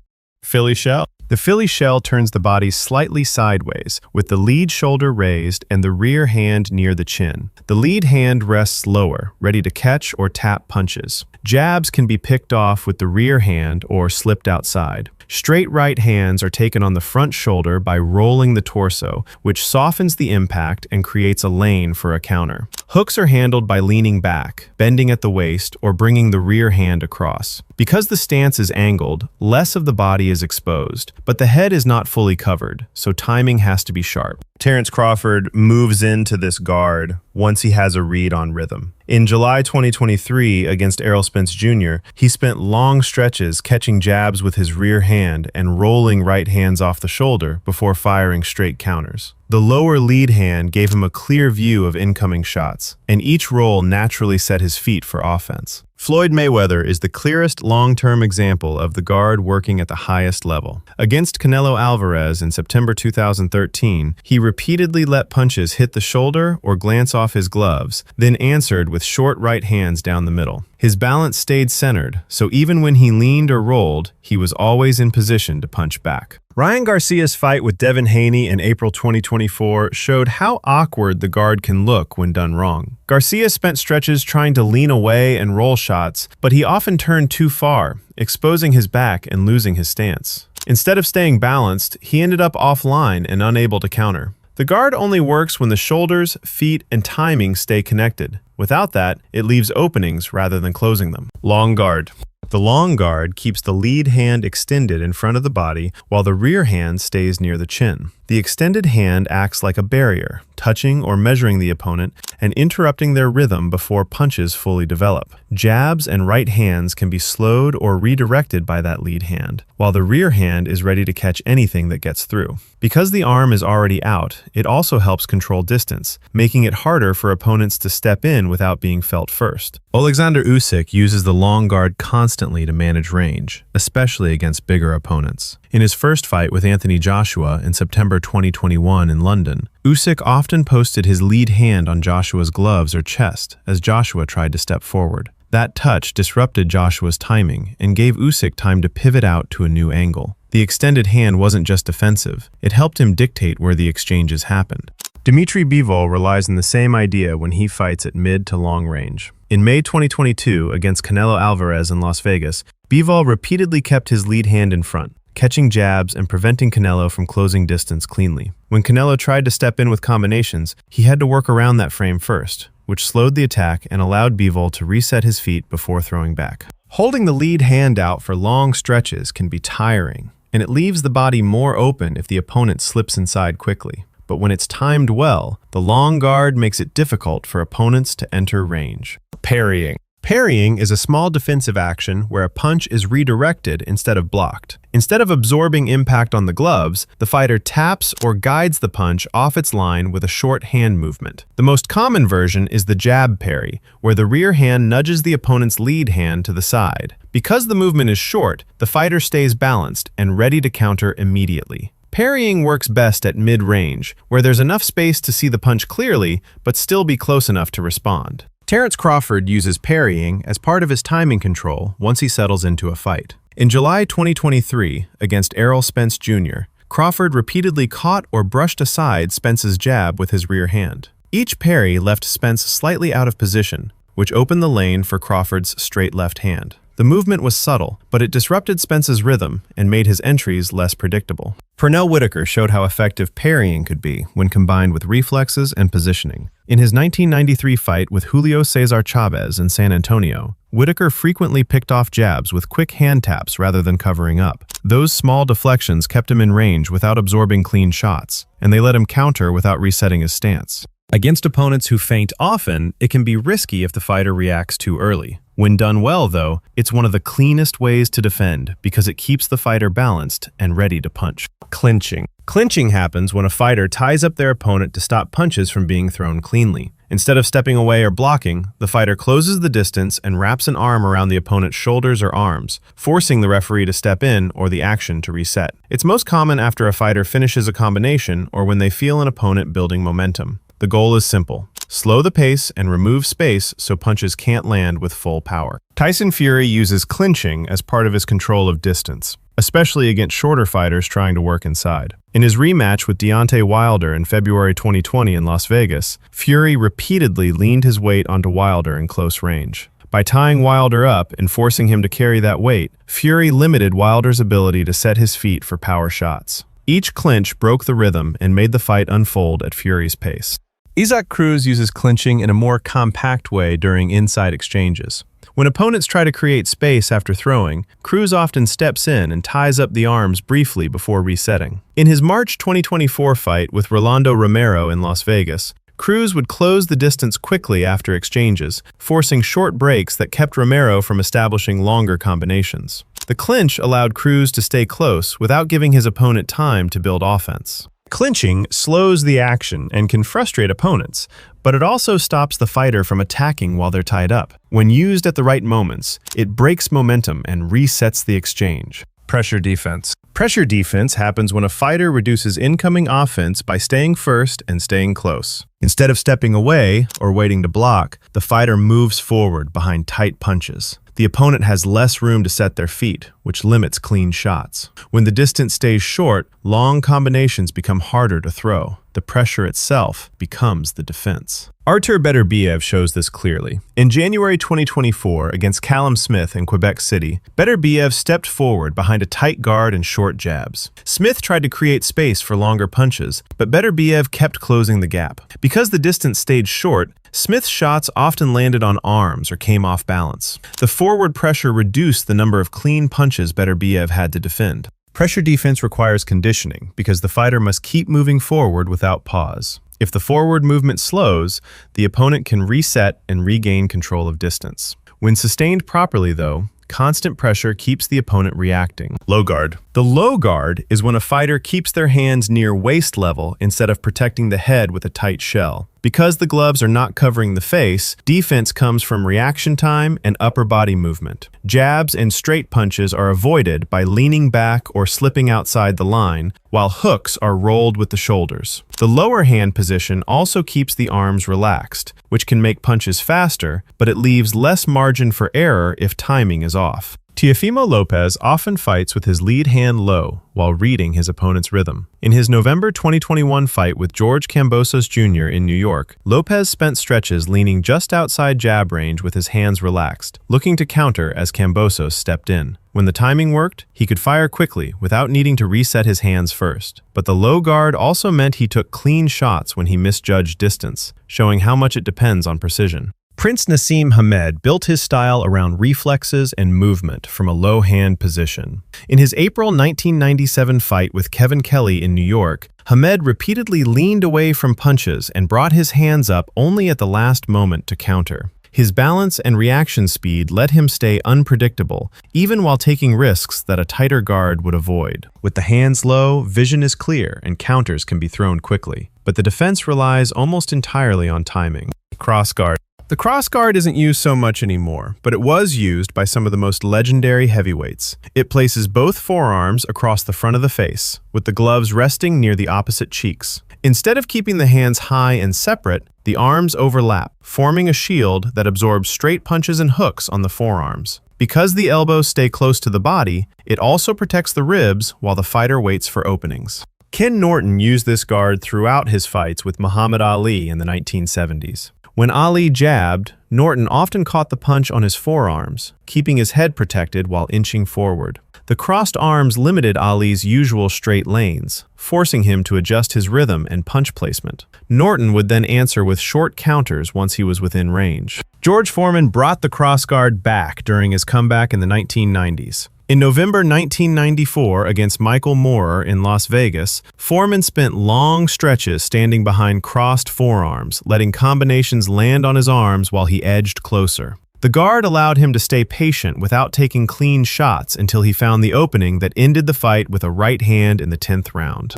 Philly shell. The Philly shell turns the body slightly sideways, with the lead shoulder raised and the rear hand near the chin. The lead hand rests lower, ready to catch or tap punches. Jabs can be picked off with the rear hand or slipped outside. Straight right hands are taken on the front shoulder by rolling the torso, which softens the impact and creates a lane for a counter. Hooks are handled by leaning back, bending at the waist, or bringing the rear hand across. Because the stance is angled, less of the body is exposed, but the head is not fully covered, so timing has to be sharp. Terence Crawford moves into this guard once he has a read on rhythm. In July 2023 against Errol Spence Jr., he spent long stretches catching jabs with his rear hand and rolling right hands off the shoulder before firing straight counters. The lower lead hand gave him a clear view of incoming shots, and each roll naturally set his feet for offense. Floyd Mayweather is the clearest long-term example of the guard working at the highest level. Against Canelo Alvarez in September 2013, he repeatedly let punches hit the shoulder or glance off his gloves, then answered with short right hands down the middle. His balance stayed centered, so even when he leaned or rolled, he was always in position to punch back. Ryan Garcia's fight with Devin Haney in April 2024 showed how awkward the guard can look when done wrong. Garcia spent stretches trying to lean away and roll shots, but he often turned too far, exposing his back and losing his stance. Instead of staying balanced, he ended up offline and unable to counter. The guard only works when the shoulders, feet, and timing stay connected. Without that, it leaves openings rather than closing them. Long guard. The long guard keeps the lead hand extended in front of the body while the rear hand stays near the chin. The extended hand acts like a barrier, touching or measuring the opponent and interrupting their rhythm before punches fully develop. Jabs and right hands can be slowed or redirected by that lead hand, while the rear hand is ready to catch anything that gets through. Because the arm is already out, it also helps control distance, making it harder for opponents to step in without being felt first. Oleksandr Usyk uses the long guard constantly to manage range, especially against bigger opponents. In his first fight with Anthony Joshua in September 2021 in London, Usyk often posted his lead hand on Joshua's gloves or chest as Joshua tried to step forward. That touch disrupted Joshua's timing and gave Usyk time to pivot out to a new angle. The extended hand wasn't just defensive, it helped him dictate where the exchanges happened. Dimitri Bivol relies on the same idea when he fights at mid to long range. In May 2022 against Canelo Alvarez in Las Vegas, Bivol repeatedly kept his lead hand in front, catching jabs and preventing Canelo from closing distance cleanly. When Canelo tried to step in with combinations, he had to work around that frame first, which slowed the attack and allowed Bivol to reset his feet before throwing back. Holding the lead hand out for long stretches can be tiring, and it leaves the body more open if the opponent slips inside quickly. But when it's timed well, the long guard makes it difficult for opponents to enter range. Parrying. Parrying is a small defensive action where a punch is redirected instead of blocked. Instead of absorbing impact on the gloves, the fighter taps or guides the punch off its line with a short hand movement. The most common version is the jab parry, where the rear hand nudges the opponent's lead hand to the side. Because the movement is short, the fighter stays balanced and ready to counter immediately. Parrying works best at mid-range, where there's enough space to see the punch clearly, but still be close enough to respond. Terence Crawford uses parrying as part of his timing control once he settles into a fight. In July 2023, against Errol Spence Jr., Crawford repeatedly caught or brushed aside Spence's jab with his rear hand. Each parry left Spence slightly out of position, which opened the lane for Crawford's straight left hand. The movement was subtle, but it disrupted Spence's rhythm and made his entries less predictable. Pernell Whitaker showed how effective parrying could be when combined with reflexes and positioning. In his 1993 fight with Julio Cesar Chavez in San Antonio, Whitaker frequently picked off jabs with quick hand taps rather than covering up. Those small deflections kept him in range without absorbing clean shots, and they let him counter without resetting his stance. Against opponents who feint often, it can be risky if the fighter reacts too early. When done well, though, it's one of the cleanest ways to defend because it keeps the fighter balanced and ready to punch. Clinching. Clinching happens when a fighter ties up their opponent to stop punches from being thrown cleanly. Instead of stepping away or blocking, the fighter closes the distance and wraps an arm around the opponent's shoulders or arms, forcing the referee to step in or the action to reset. It's most common after a fighter finishes a combination or when they feel an opponent building momentum. The goal is simple. Slow the pace and remove space so punches can't land with full power. Tyson Fury uses clinching as part of his control of distance, especially against shorter fighters trying to work inside. In his rematch with Deontay Wilder in February 2020 in Las Vegas, Fury repeatedly leaned his weight onto Wilder in close range. By tying Wilder up and forcing him to carry that weight, Fury limited Wilder's ability to set his feet for power shots. Each clinch broke the rhythm and made the fight unfold at Fury's pace. Isaac Cruz uses clinching in a more compact way during inside exchanges. When opponents try to create space after throwing, Cruz often steps in and ties up the arms briefly before resetting. In his March 2024 fight with Rolando Romero in Las Vegas, Cruz would close the distance quickly after exchanges, forcing short breaks that kept Romero from establishing longer combinations. The clinch allowed Cruz to stay close without giving his opponent time to build offense. Clinching slows the action and can frustrate opponents, but it also stops the fighter from attacking while they're tied up. When used at the right moments, it breaks momentum and resets the exchange. Pressure defense. Pressure defense happens when a fighter reduces incoming offense by staying first and staying close. Instead of stepping away or waiting to block, the fighter moves forward behind tight punches. The opponent has less room to set their feet, which limits clean shots. When the distance stays short, long combinations become harder to throw. The pressure itself becomes the defense. Artur Beterbiev shows this clearly. In January 2024, against Callum Smith in Quebec City, Beterbiev stepped forward behind a tight guard and short jabs. Smith tried to create space for longer punches, but Beterbiev kept closing the gap. Because the distance stayed short, Smith's shots often landed on arms or came off balance. The forward pressure reduced the number of clean punches Beterbiev had to defend. Pressure defense requires conditioning because the fighter must keep moving forward without pause. If the forward movement slows, the opponent can reset and regain control of distance. When sustained properly, though, constant pressure keeps the opponent reacting. Low guard. The low guard is when a fighter keeps their hands near waist level instead of protecting the head with a tight shell. Because the gloves are not covering the face, defense comes from reaction time and upper body movement. Jabs and straight punches are avoided by leaning back or slipping outside the line, while hooks are rolled with the shoulders. The lower hand position also keeps the arms relaxed, which can make punches faster, but it leaves less margin for error if timing is off. Teofimo Lopez often fights with his lead hand low while reading his opponent's rhythm. In his November 2021 fight with George Kambosos Jr. in New York, Lopez spent stretches leaning just outside jab range with his hands relaxed, looking to counter as Kambosos stepped in. When the timing worked, he could fire quickly without needing to reset his hands first. But the low guard also meant he took clean shots when he misjudged distance, showing how much it depends on precision. Prince Nassim Hamed built his style around reflexes and movement from a low hand position. In his April 1997 fight with Kevin Kelly in New York, Hamed repeatedly leaned away from punches and brought his hands up only at the last moment to counter. His balance and reaction speed let him stay unpredictable, even while taking risks that a tighter guard would avoid. With the hands low, vision is clear and counters can be thrown quickly. But the defense relies almost entirely on timing. Crossguard. The crossguard isn't used so much anymore, but it was used by some of the most legendary heavyweights. It places both forearms across the front of the face, with the gloves resting near the opposite cheeks. Instead of keeping the hands high and separate, the arms overlap, forming a shield that absorbs straight punches and hooks on the forearms. Because the elbows stay close to the body, it also protects the ribs while the fighter waits for openings. Ken Norton used this guard throughout his fights with Muhammad Ali in the 1970s. When Ali jabbed, Norton often caught the punch on his forearms, keeping his head protected while inching forward. The crossed arms limited Ali's usual straight lanes, forcing him to adjust his rhythm and punch placement. Norton would then answer with short counters once he was within range. George Foreman brought the crossguard back during his comeback in the 1990s. In November 1994 against Michael Moorer in Las Vegas, Foreman spent long stretches standing behind crossed forearms, letting combinations land on his arms while he edged closer. The guard allowed him to stay patient without taking clean shots until he found the opening that ended the fight with a right hand in the 10th round.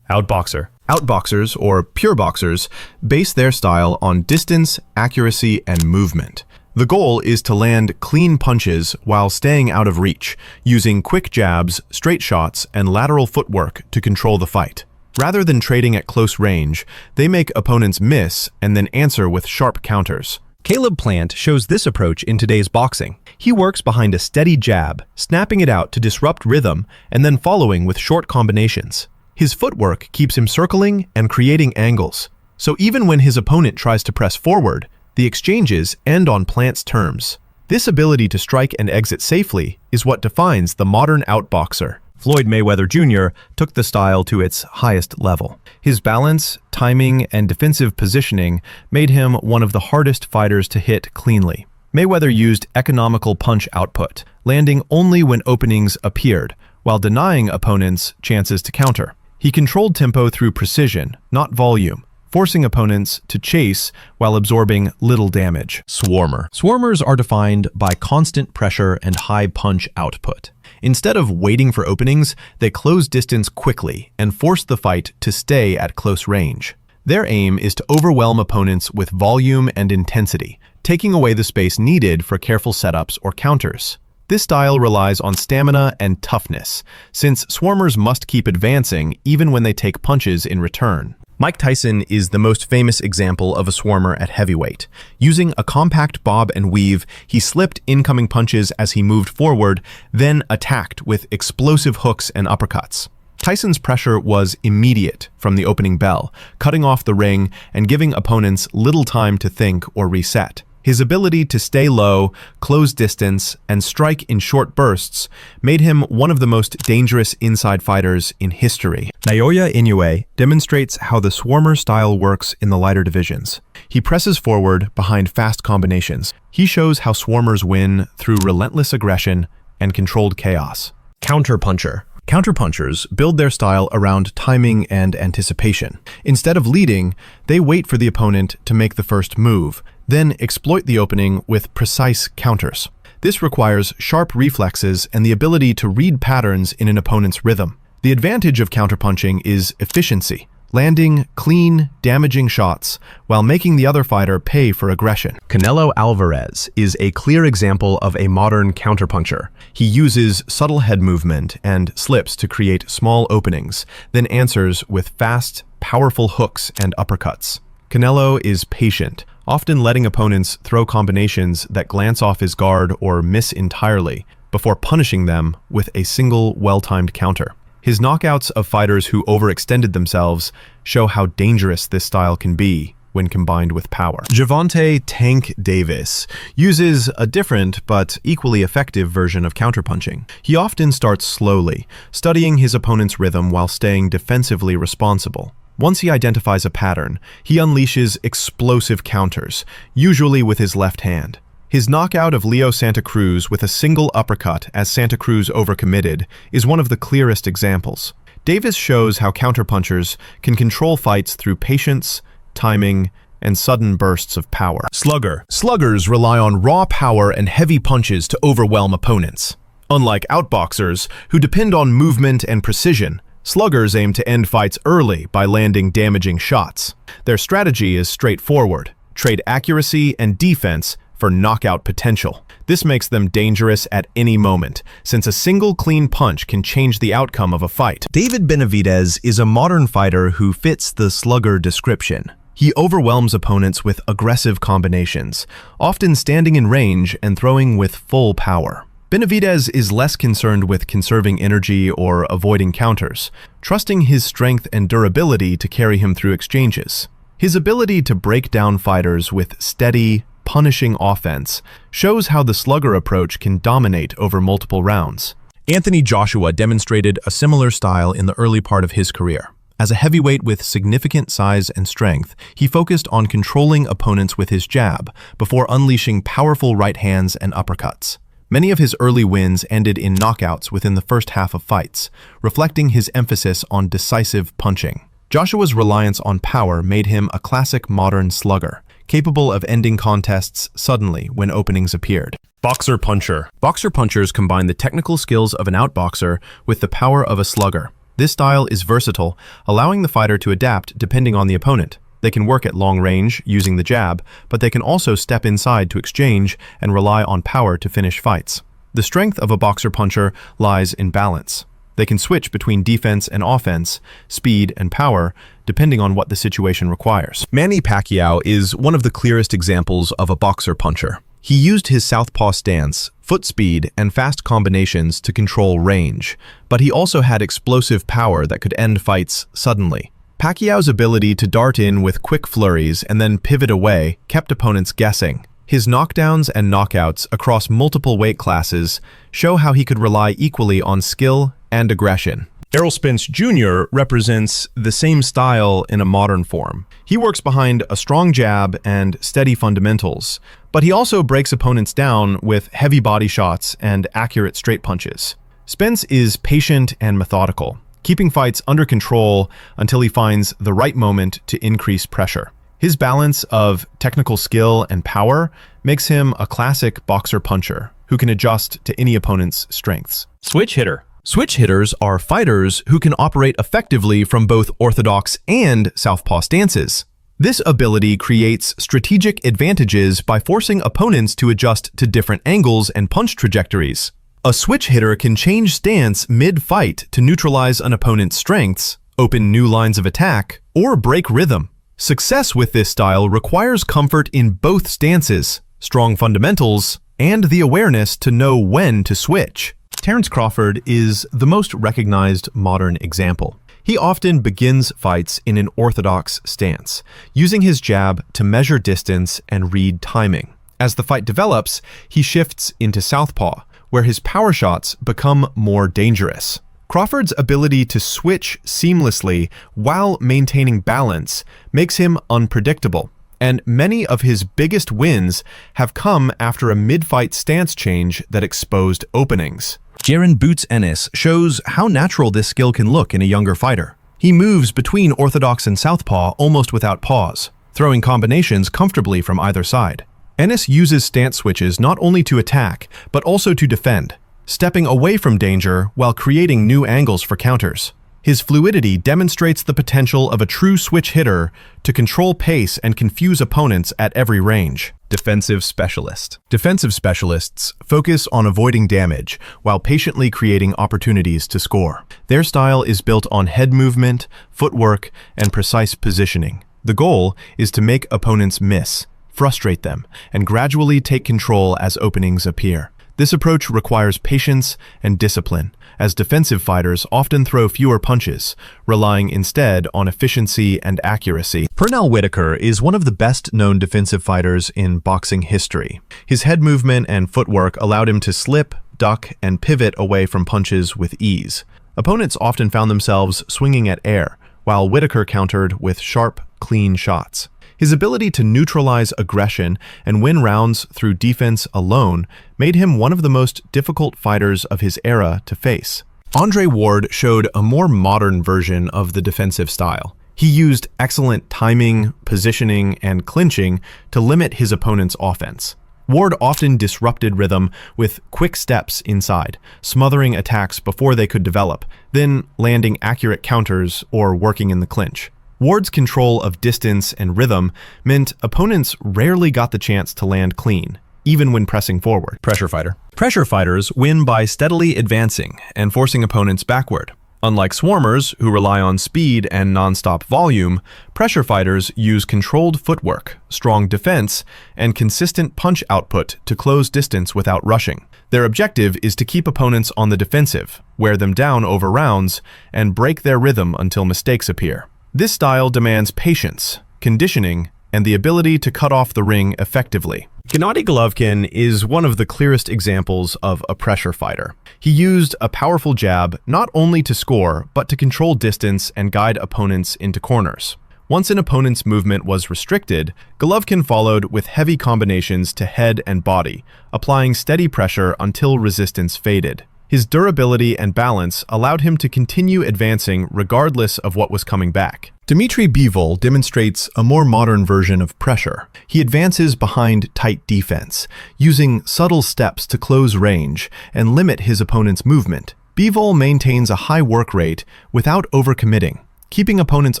Outboxer. Outboxers, or pure boxers, base their style on distance, accuracy, and movement. The goal is to land clean punches while staying out of reach, using quick jabs, straight shots, and lateral footwork to control the fight. Rather than trading at close range, they make opponents miss and then answer with sharp counters. Caleb Plant shows this approach in today's boxing. He works behind a steady jab, snapping it out to disrupt rhythm, and then following with short combinations. His footwork keeps him circling and creating angles. So even when his opponent tries to press forward, The exchanges end on Plant's terms. This ability to strike and exit safely is what defines the modern outboxer. Floyd Mayweather Jr. took the style to its highest level. His balance, timing, and defensive positioning made him one of the hardest fighters to hit cleanly. Mayweather used economical punch output, landing only when openings appeared, while denying opponents chances to counter. He controlled tempo through precision, not volume, forcing opponents to chase while absorbing little damage. Swarmer. Swarmers are defined by constant pressure and high punch output. Instead of waiting for openings, they close distance quickly and force the fight to stay at close range. Their aim is to overwhelm opponents with volume and intensity, taking away the space needed for careful setups or counters. This style relies on stamina and toughness, since swarmers must keep advancing even when they take punches in return. Mike Tyson is the most famous example of a swarmer at heavyweight. Using a compact bob and weave, he slipped incoming punches as he moved forward, then attacked with explosive hooks and uppercuts. Tyson's pressure was immediate from the opening bell, cutting off the ring and giving opponents little time to think or reset. His ability to stay low, close distance, and strike in short bursts made him one of the most dangerous inside fighters in history. Naoya Inoue demonstrates how the swarmer style works in the lighter divisions. He presses forward behind fast combinations. He shows how swarmers win through relentless aggression and controlled chaos. Counterpuncher. Counterpunchers build their style around timing and anticipation. Instead of leading, they wait for the opponent to make the first move, then exploit the opening with precise counters. This requires sharp reflexes and the ability to read patterns in an opponent's rhythm. The advantage of counterpunching is efficiency, landing clean, damaging shots while making the other fighter pay for aggression. Canelo Alvarez is a clear example of a modern counterpuncher. He uses subtle head movement and slips to create small openings, then answers with fast, powerful hooks and uppercuts. Canelo is patient, often letting opponents throw combinations that glance off his guard or miss entirely, before punishing them with a single well-timed counter. His knockouts of fighters who overextended themselves show how dangerous this style can be when combined with power. Gervonta Tank Davis uses a different but equally effective version of counterpunching. He often starts slowly, studying his opponent's rhythm while staying defensively responsible. Once he identifies a pattern, he unleashes explosive counters, usually with his left hand. His knockout of Leo Santa Cruz with a single uppercut as Santa Cruz overcommitted is one of the clearest examples. Davis shows how counterpunchers can control fights through patience, timing, and sudden bursts of power. Slugger. Sluggers rely on raw power and heavy punches to overwhelm opponents. Unlike outboxers, who depend on movement and precision, sluggers aim to end fights early by landing damaging shots. Their strategy is straightforward: trade accuracy and defense for knockout potential. This makes them dangerous at any moment, since a single clean punch can change the outcome of a fight. David Benavidez is a modern fighter who fits the slugger description. He overwhelms opponents with aggressive combinations, often standing in range and throwing with full power. Benavidez is less concerned with conserving energy or avoiding counters, trusting his strength and durability to carry him through exchanges. His ability to break down fighters with steady, punishing offense shows how the slugger approach can dominate over multiple rounds. Anthony Joshua demonstrated a similar style in the early part of his career. As a heavyweight with significant size and strength, he focused on controlling opponents with his jab before unleashing powerful right hands and uppercuts. Many of his early wins ended in knockouts within the first half of fights, reflecting his emphasis on decisive punching. Joshua's reliance on power made him a classic modern slugger, capable of ending contests suddenly when openings appeared. Boxer puncher. Boxer punchers combine the technical skills of an outboxer with the power of a slugger. This style is versatile, allowing the fighter to adapt depending on the opponent. They can work at long range using the jab, but they can also step inside to exchange and rely on power to finish fights. The strength of a boxer puncher lies in balance. They can switch between defense and offense, speed and power, depending on what the situation requires. Manny Pacquiao is one of the clearest examples of a boxer puncher. He used his southpaw stance, foot speed, and fast combinations to control range, but he also had explosive power that could end fights suddenly. Pacquiao's ability to dart in with quick flurries and then pivot away kept opponents guessing. His knockdowns and knockouts across multiple weight classes show how he could rely equally on skill and aggression. Errol Spence Jr. represents the same style in a modern form. He works behind a strong jab and steady fundamentals, but he also breaks opponents down with heavy body shots and accurate straight punches. Spence is patient and methodical, keeping fights under control until he finds the right moment to increase pressure. His balance of technical skill and power makes him a classic boxer-puncher who can adjust to any opponent's strengths. Switch hitter. Switch hitters are fighters who can operate effectively from both orthodox and southpaw stances. This ability creates strategic advantages by forcing opponents to adjust to different angles and punch trajectories. A switch hitter can change stance mid-fight to neutralize an opponent's strengths, open new lines of attack, or break rhythm. Success with this style requires comfort in both stances, strong fundamentals, and the awareness to know when to switch. Terence Crawford is the most recognized modern example. He often begins fights in an orthodox stance, using his jab to measure distance and read timing. As the fight develops, he shifts into southpaw, where his power shots become more dangerous. Crawford's ability to switch seamlessly while maintaining balance makes him unpredictable, and many of his biggest wins have come after a mid-fight stance change that exposed openings. Jaron Boots Ennis shows how natural this skill can look in a younger fighter. He moves between orthodox and southpaw almost without pause, throwing combinations comfortably from either side. Ennis uses stance switches not only to attack, but also to defend, stepping away from danger while creating new angles for counters. His fluidity demonstrates the potential of a true switch hitter to control pace and confuse opponents at every range. Defensive specialist. Defensive specialists focus on avoiding damage while patiently creating opportunities to score. Their style is built on head movement, footwork, and precise positioning. The goal is to make opponents miss, frustrate them, and gradually take control as openings appear. This approach requires patience and discipline, as defensive fighters often throw fewer punches, relying instead on efficiency and accuracy. Pernell Whitaker is one of the best-known defensive fighters in boxing history. His head movement and footwork allowed him to slip, duck, and pivot away from punches with ease. Opponents often found themselves swinging at air, while Whitaker countered with sharp, clean shots. His ability to neutralize aggression and win rounds through defense alone made him one of the most difficult fighters of his era to face. Andre Ward showed a more modern version of the defensive style. He used excellent timing, positioning, and clinching to limit his opponent's offense. Ward often disrupted rhythm with quick steps inside, smothering attacks before they could develop, then landing accurate counters or working in the clinch. Ward's control of distance and rhythm meant opponents rarely got the chance to land clean, even when pressing forward. Pressure fighter. Pressure fighters win by steadily advancing and forcing opponents backward. Unlike swarmers, who rely on speed and non-stop volume, pressure fighters use controlled footwork, strong defense, and consistent punch output to close distance without rushing. Their objective is to keep opponents on the defensive, wear them down over rounds, and break their rhythm until mistakes appear. This style demands patience, conditioning, and the ability to cut off the ring effectively. Gennady Golovkin is one of the clearest examples of a pressure fighter. He used a powerful jab not only to score, but to control distance and guide opponents into corners. Once an opponent's movement was restricted, Golovkin followed with heavy combinations to head and body, applying steady pressure until resistance faded. His durability and balance allowed him to continue advancing regardless of what was coming back. Dmitry Bivol demonstrates a more modern version of pressure. He advances behind tight defense, using subtle steps to close range and limit his opponent's movement. Bivol maintains a high work rate without overcommitting, keeping opponents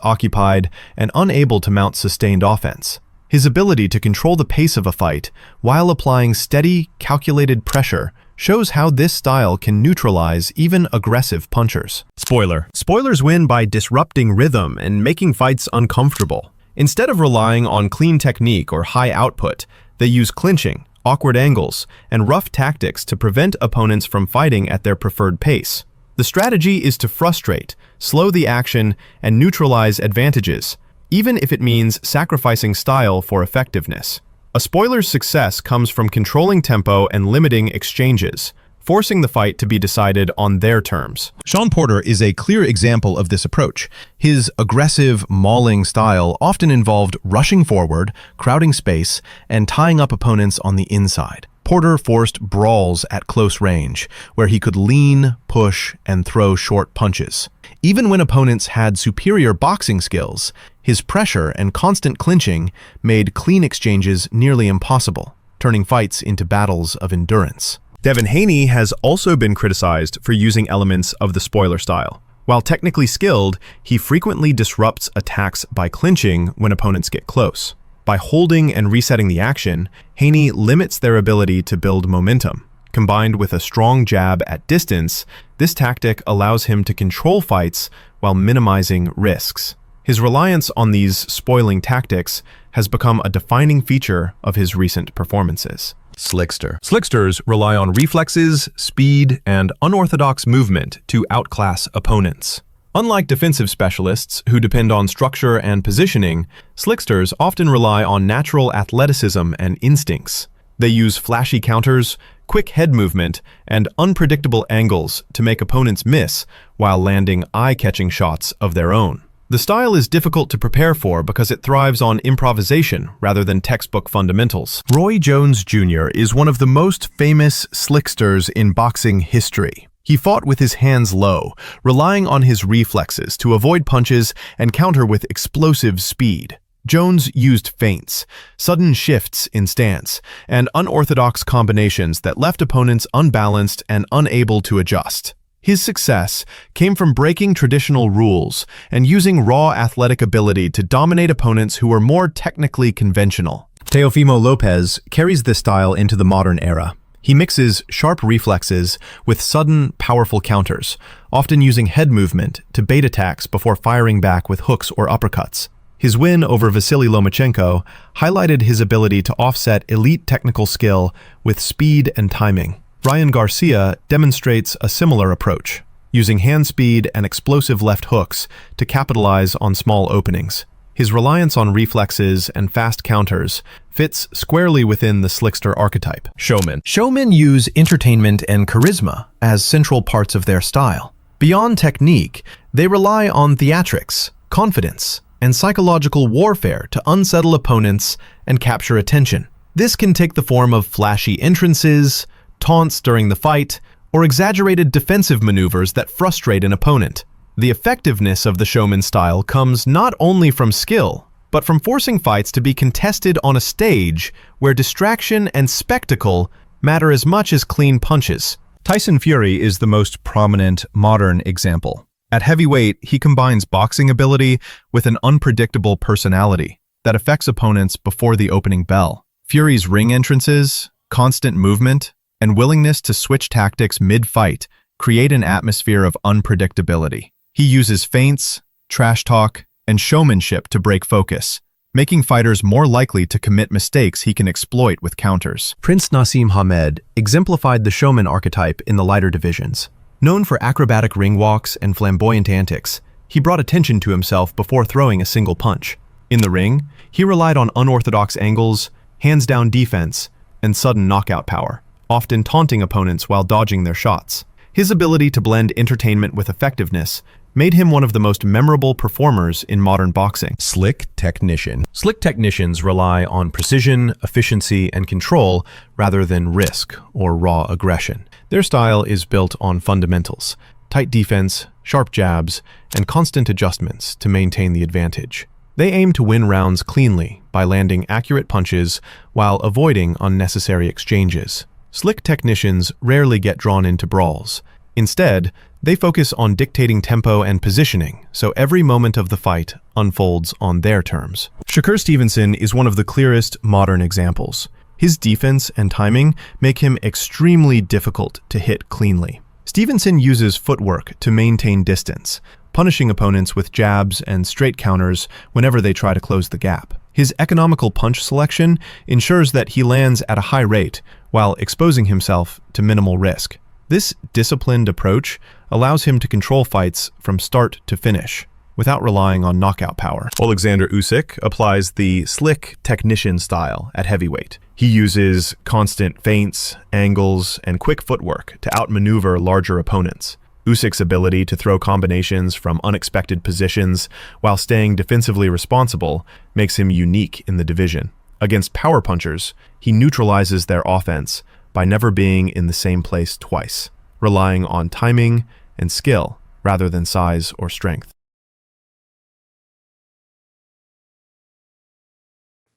occupied and unable to mount sustained offense. His ability to control the pace of a fight while applying steady, calculated pressure shows how this style can neutralize even aggressive punchers. Spoiler. Spoilers win by disrupting rhythm and making fights uncomfortable. Instead of relying on clean technique or high output, they use clinching, awkward angles, and rough tactics to prevent opponents from fighting at their preferred pace. The strategy is to frustrate, slow the action, and neutralize advantages, even if it means sacrificing style for effectiveness. A spoiler's success comes from controlling tempo and limiting exchanges, forcing the fight to be decided on their terms. Shawn Porter is a clear example of this approach. His aggressive, mauling style often involved rushing forward, crowding space, and tying up opponents on the inside. Porter forced brawls at close range, where he could lean, push, and throw short punches. Even when opponents had superior boxing skills, his pressure and constant clinching made clean exchanges nearly impossible, turning fights into battles of endurance. Devin Haney has also been criticized for using elements of the spoiler style. While technically skilled, he frequently disrupts attacks by clinching when opponents get close. By holding and resetting the action, Haney limits their ability to build momentum. Combined with a strong jab at distance, this tactic allows him to control fights while minimizing risks. His reliance on these spoiling tactics has become a defining feature of his recent performances. Slickster. Slicksters rely on reflexes, speed, and unorthodox movement to outclass opponents. Unlike defensive specialists who depend on structure and positioning, slicksters often rely on natural athleticism and instincts. They use flashy counters, quick head movement, and unpredictable angles to make opponents miss while landing eye-catching shots of their own. The style is difficult to prepare for because it thrives on improvisation rather than textbook fundamentals. Roy Jones Jr. is one of the most famous slicksters in boxing history. He fought with his hands low, relying on his reflexes to avoid punches and counter with explosive speed. Jones used feints, sudden shifts in stance, and unorthodox combinations that left opponents unbalanced and unable to adjust. His success came from breaking traditional rules and using raw athletic ability to dominate opponents who were more technically conventional. Teofimo Lopez carries this style into the modern era. He mixes sharp reflexes with sudden, powerful counters, often using head movement to bait attacks before firing back with hooks or uppercuts. His win over Vasily Lomachenko highlighted his ability to offset elite technical skill with speed and timing. Ryan Garcia demonstrates a similar approach, using hand speed and explosive left hooks to capitalize on small openings. His reliance on reflexes and fast counters fits squarely within the slickster archetype. Showmen. Showmen use entertainment and charisma as central parts of their style. Beyond technique, they rely on theatrics, confidence, and psychological warfare to unsettle opponents and capture attention. This can take the form of flashy entrances, taunts during the fight, or exaggerated defensive maneuvers that frustrate an opponent. The effectiveness of the showman style comes not only from skill, but from forcing fights to be contested on a stage where distraction and spectacle matter as much as clean punches. Tyson Fury is the most prominent modern example. At heavyweight, he combines boxing ability with an unpredictable personality that affects opponents before the opening bell. Fury's ring entrances, constant movement, and willingness to switch tactics mid-fight create an atmosphere of unpredictability. He uses feints, trash talk, and showmanship to break focus, making fighters more likely to commit mistakes he can exploit with counters. Prince Naseem Hamed exemplified the showman archetype in the lighter divisions. Known for acrobatic ring walks and flamboyant antics, he brought attention to himself before throwing a single punch. In the ring, he relied on unorthodox angles, hands-down defense, and sudden knockout power, often taunting opponents while dodging their shots. His ability to blend entertainment with effectiveness made him one of the most memorable performers in modern boxing. Slick technician. Slick technicians rely on precision, efficiency, and control rather than risk or raw aggression. Their style is built on fundamentals, tight defense, sharp jabs, and constant adjustments to maintain the advantage. They aim to win rounds cleanly by landing accurate punches while avoiding unnecessary exchanges. Slick technicians rarely get drawn into brawls. Instead, they focus on dictating tempo and positioning, so every moment of the fight unfolds on their terms. Shakur Stevenson is one of the clearest modern examples. His defense and timing make him extremely difficult to hit cleanly. Stevenson uses footwork to maintain distance, punishing opponents with jabs and straight counters whenever they try to close the gap. His economical punch selection ensures that he lands at a high rate while exposing himself to minimal risk. This disciplined approach allows him to control fights from start to finish, without relying on knockout power. Oleksandr Usyk applies the slick technician style at heavyweight. He uses constant feints, angles, and quick footwork to outmaneuver larger opponents. Usyk's ability to throw combinations from unexpected positions while staying defensively responsible makes him unique in the division. Against power punchers, he neutralizes their offense by never being in the same place twice, relying on timing and skill rather than size or strength.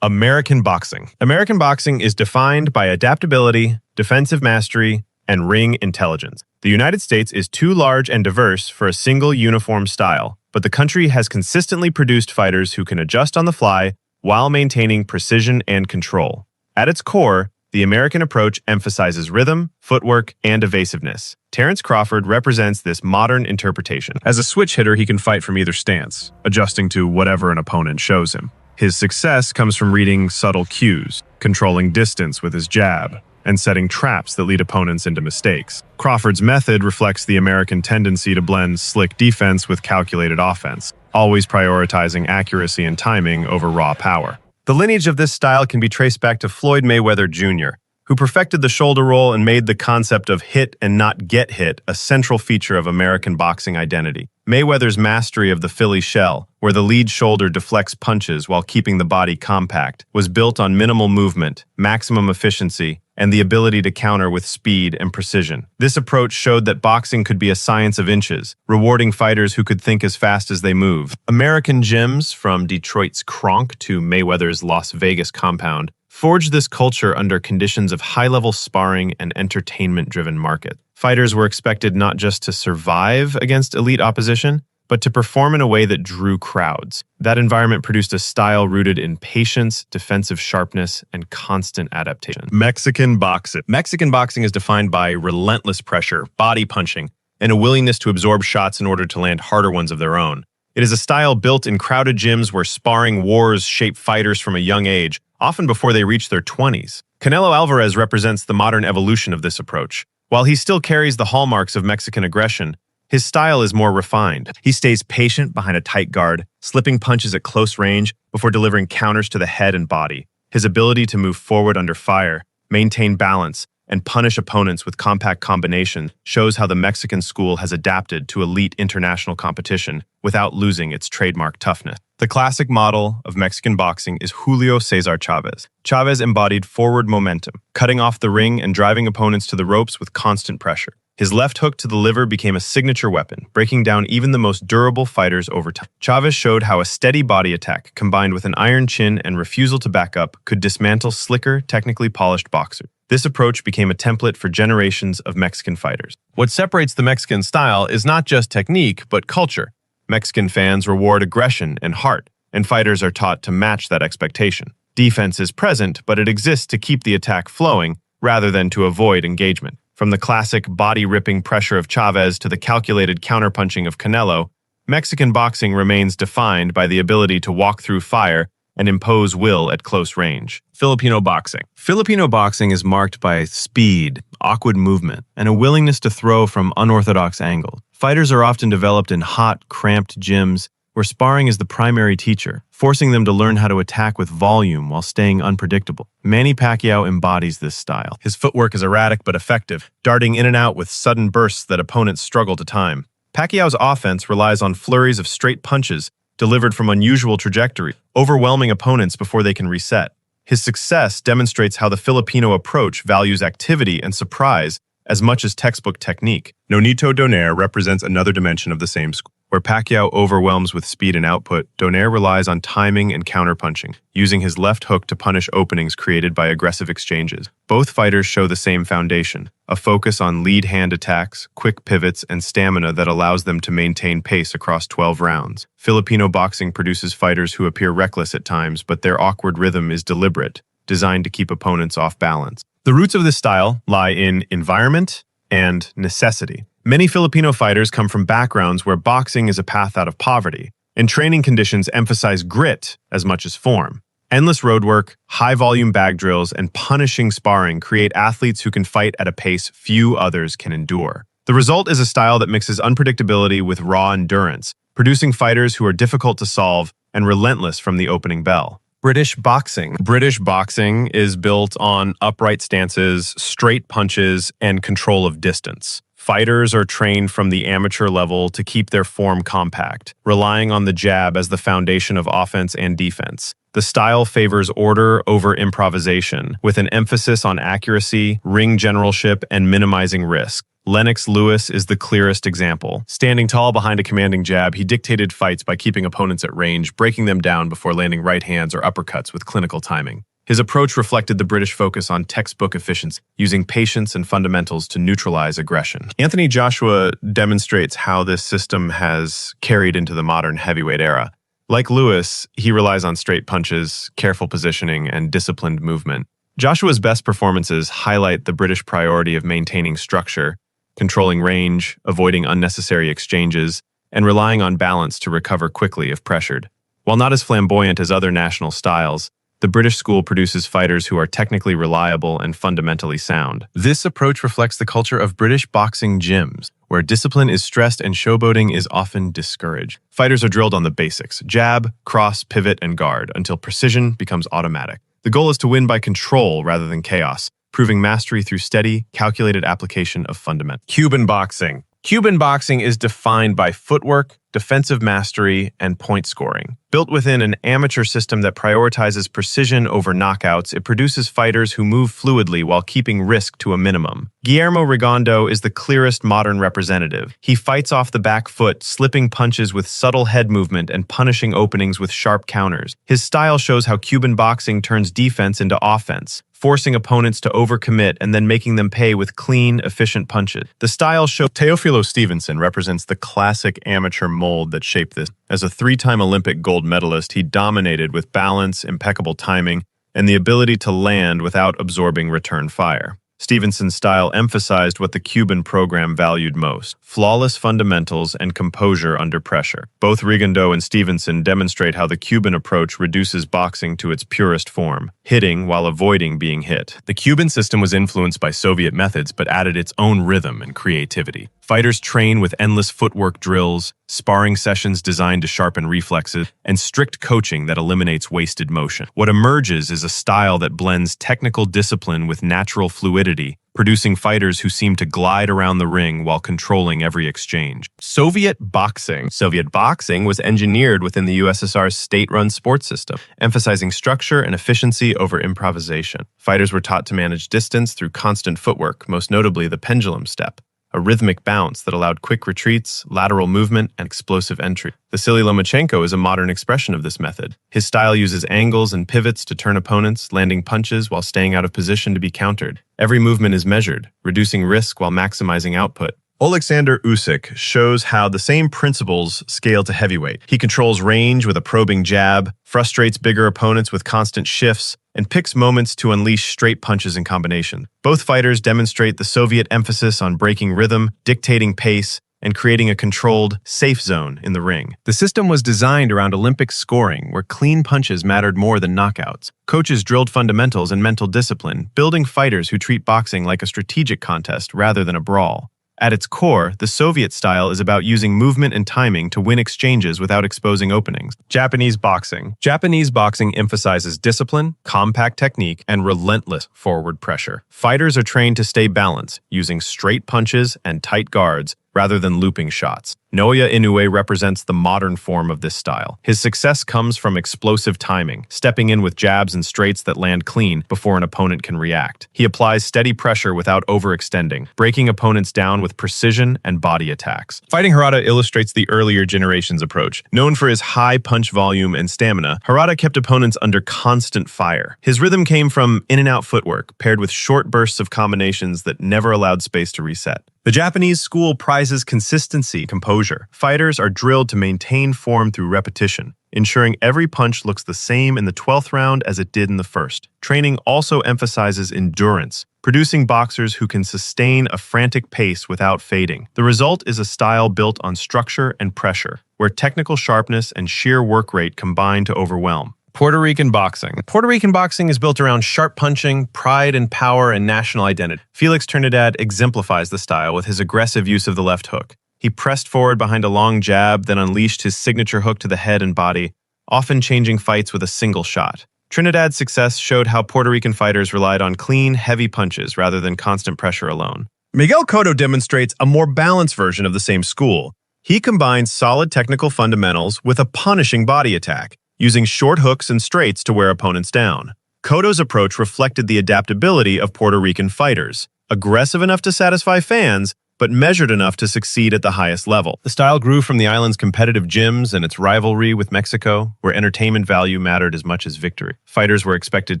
American boxing. American boxing is defined by adaptability, defensive mastery, and ring intelligence. The United States is too large and diverse for a single uniform style, but the country has consistently produced fighters who can adjust on the fly while maintaining precision and control. At its core, the American approach emphasizes rhythm, footwork, and evasiveness. Terence Crawford represents this modern interpretation. As a switch hitter, he can fight from either stance, adjusting to whatever an opponent shows him. His success comes from reading subtle cues, controlling distance with his jab, and setting traps that lead opponents into mistakes. Crawford's method reflects the American tendency to blend slick defense with calculated offense, always prioritizing accuracy and timing over raw power. The lineage of this style can be traced back to Floyd Mayweather Jr., who perfected the shoulder roll and made the concept of hit and not get hit a central feature of American boxing identity. Mayweather's mastery of the Philly shell, where the lead shoulder deflects punches while keeping the body compact, was built on minimal movement, maximum efficiency, and the ability to counter with speed and precision. This approach showed that boxing could be a science of inches, rewarding fighters who could think as fast as they move. American gyms, from Detroit's Kronk to Mayweather's Las Vegas compound, forged this culture under conditions of high-level sparring and entertainment-driven market. Fighters were expected not just to survive against elite opposition, but to perform in a way that drew crowds. That environment produced a style rooted in patience, defensive sharpness, and constant adaptation. Mexican boxing. Mexican boxing is defined by relentless pressure, body punching, and a willingness to absorb shots in order to land harder ones of their own. It is a style built in crowded gyms where sparring wars shape fighters from a young age, often before they reach their 20s. Canelo Alvarez represents the modern evolution of this approach. While he still carries the hallmarks of Mexican aggression, his style is more refined. He stays patient behind a tight guard, slipping punches at close range before delivering counters to the head and body. His ability to move forward under fire, maintain balance, and punish opponents with compact combinations shows how the Mexican school has adapted to elite international competition without losing its trademark toughness. The classic model of Mexican boxing is Julio Cesar Chavez. Chavez embodied forward momentum, cutting off the ring and driving opponents to the ropes with constant pressure. His left hook to the liver became a signature weapon, breaking down even the most durable fighters over time. Chavez showed how a steady body attack, combined with an iron chin and refusal to back up, could dismantle slicker, technically polished boxers. This approach became a template for generations of Mexican fighters. What separates the Mexican style is not just technique, but culture. Mexican fans reward aggression and heart, and fighters are taught to match that expectation. Defense is present, but it exists to keep the attack flowing rather than to avoid engagement. From the classic body-ripping pressure of Chavez to the calculated counterpunching of Canelo, Mexican boxing remains defined by the ability to walk through fire and impose will at close range. Filipino boxing. Filipino boxing is marked by speed, awkward movement, and a willingness to throw from unorthodox angles. Fighters are often developed in hot, cramped gyms where sparring is the primary teacher, forcing them to learn how to attack with volume while staying unpredictable. Manny Pacquiao embodies this style. His footwork is erratic but effective, darting in and out with sudden bursts that opponents struggle to time. Pacquiao's offense relies on flurries of straight punches delivered from unusual trajectory, overwhelming opponents before they can reset. His success demonstrates how the Filipino approach values activity and surprise as much as textbook technique. Nonito Donaire represents another dimension of the same school. Where Pacquiao overwhelms with speed and output, Donaire relies on timing and counterpunching, using his left hook to punish openings created by aggressive exchanges. Both fighters show the same foundation, a focus on lead hand attacks, quick pivots, and stamina that allows them to maintain pace across 12 rounds. Filipino boxing produces fighters who appear reckless at times, but their awkward rhythm is deliberate, designed to keep opponents off balance. The roots of this style lie in environment and necessity. Many Filipino fighters come from backgrounds where boxing is a path out of poverty, and training conditions emphasize grit as much as form. Endless road work, high-volume bag drills, and punishing sparring create athletes who can fight at a pace few others can endure. The result is a style that mixes unpredictability with raw endurance, producing fighters who are difficult to solve and relentless from the opening bell. British boxing. British boxing is built on upright stances, straight punches, and control of distance. Fighters are trained from the amateur level to keep their form compact, relying on the jab as the foundation of offense and defense. The style favors order over improvisation, with an emphasis on accuracy, ring generalship, and minimizing risk. Lennox Lewis is the clearest example. Standing tall behind a commanding jab, he dictated fights by keeping opponents at range, breaking them down before landing right hands or uppercuts with clinical timing. His approach reflected the British focus on textbook efficiency, using patience and fundamentals to neutralize aggression. Anthony Joshua demonstrates how this system has carried into the modern heavyweight era. Like Lewis, he relies on straight punches, careful positioning, and disciplined movement. Joshua's best performances highlight the British priority of maintaining structure, controlling range, avoiding unnecessary exchanges, and relying on balance to recover quickly if pressured. While not as flamboyant as other national styles, the British school produces fighters who are technically reliable and fundamentally sound. This approach reflects the culture of British boxing gyms, where discipline is stressed and showboating is often discouraged. Fighters are drilled on the basics: jab, cross, pivot, and guard, until precision becomes automatic. The goal is to win by control rather than chaos, proving mastery through steady, calculated application of fundamentals. Cuban boxing. Cuban boxing is defined by footwork, defensive mastery, and point scoring. Built within an amateur system that prioritizes precision over knockouts, it produces fighters who move fluidly while keeping risk to a minimum. Guillermo Rigondeaux is the clearest modern representative. He fights off the back foot, slipping punches with subtle head movement and punishing openings with sharp counters. His style shows how Cuban boxing turns defense into offense, forcing opponents to overcommit and then making them pay with clean, efficient punches. The style shows Teofilo Stevenson represents the classic amateur mold that shaped this. As a three-time Olympic gold medalist, he dominated with balance, impeccable timing, and the ability to land without absorbing return fire. Stevenson's style emphasized what the Cuban program valued most: flawless fundamentals and composure under pressure. Both Rigondeaux and Stevenson demonstrate how the Cuban approach reduces boxing to its purest form, hitting while avoiding being hit. The Cuban system was influenced by Soviet methods but added its own rhythm and creativity. Fighters train with endless footwork drills, sparring sessions designed to sharpen reflexes, and strict coaching that eliminates wasted motion. What emerges is a style that blends technical discipline with natural fluidity, producing fighters who seem to glide around the ring while controlling every exchange. Soviet boxing. Soviet boxing was engineered within the USSR's state-run sports system, emphasizing structure and efficiency over improvisation. Fighters were taught to manage distance through constant footwork, most notably the pendulum step, a rhythmic bounce that allowed quick retreats, lateral movement, and explosive entry. Vasily Lomachenko is a modern expression of this method. His style uses angles and pivots to turn opponents, landing punches while staying out of position to be countered. Every movement is measured, reducing risk while maximizing output. Oleksandr Usyk shows how the same principles scale to heavyweight. He controls range with a probing jab, frustrates bigger opponents with constant shifts, and picks moments to unleash straight punches in combination. Both fighters demonstrate the Soviet emphasis on breaking rhythm, dictating pace, and creating a controlled, safe zone in the ring. The system was designed around Olympic scoring, where clean punches mattered more than knockouts. Coaches drilled fundamentals and mental discipline, building fighters who treat boxing like a strategic contest rather than a brawl. At its core, the Soviet style is about using movement and timing to win exchanges without exposing openings. Japanese boxing. Japanese boxing emphasizes discipline, compact technique, and relentless forward pressure. Fighters are trained to stay balanced, using straight punches and tight guards rather than looping shots. Naoya Inoue represents the modern form of this style. His success comes from explosive timing, stepping in with jabs and straights that land clean before an opponent can react. He applies steady pressure without overextending, breaking opponents down with precision and body attacks. Fighting Harada illustrates the earlier generation's approach. Known for his high punch volume and stamina, Harada kept opponents under constant fire. His rhythm came from in-and-out footwork, paired with short bursts of combinations that never allowed space to reset. The Japanese school prizes consistency, composure. Fighters are drilled to maintain form through repetition, ensuring every punch looks the same in the 12th round as it did in the first. Training also emphasizes endurance, producing boxers who can sustain a frantic pace without fading. The result is a style built on structure and pressure, where technical sharpness and sheer work rate combine to overwhelm. Puerto Rican boxing. Puerto Rican boxing is built around sharp punching, pride and power, and national identity. Felix Trinidad exemplifies the style with his aggressive use of the left hook. He pressed forward behind a long jab, then unleashed his signature hook to the head and body, often changing fights with a single shot. Trinidad's success showed how Puerto Rican fighters relied on clean, heavy punches rather than constant pressure alone. Miguel Cotto demonstrates a more balanced version of the same school. He combines solid technical fundamentals with a punishing body attack, using short hooks and straights to wear opponents down. Cotto's approach reflected the adaptability of Puerto Rican fighters, aggressive enough to satisfy fans, but measured enough to succeed at the highest level. The style grew from the island's competitive gyms and its rivalry with Mexico, where entertainment value mattered as much as victory. Fighters were expected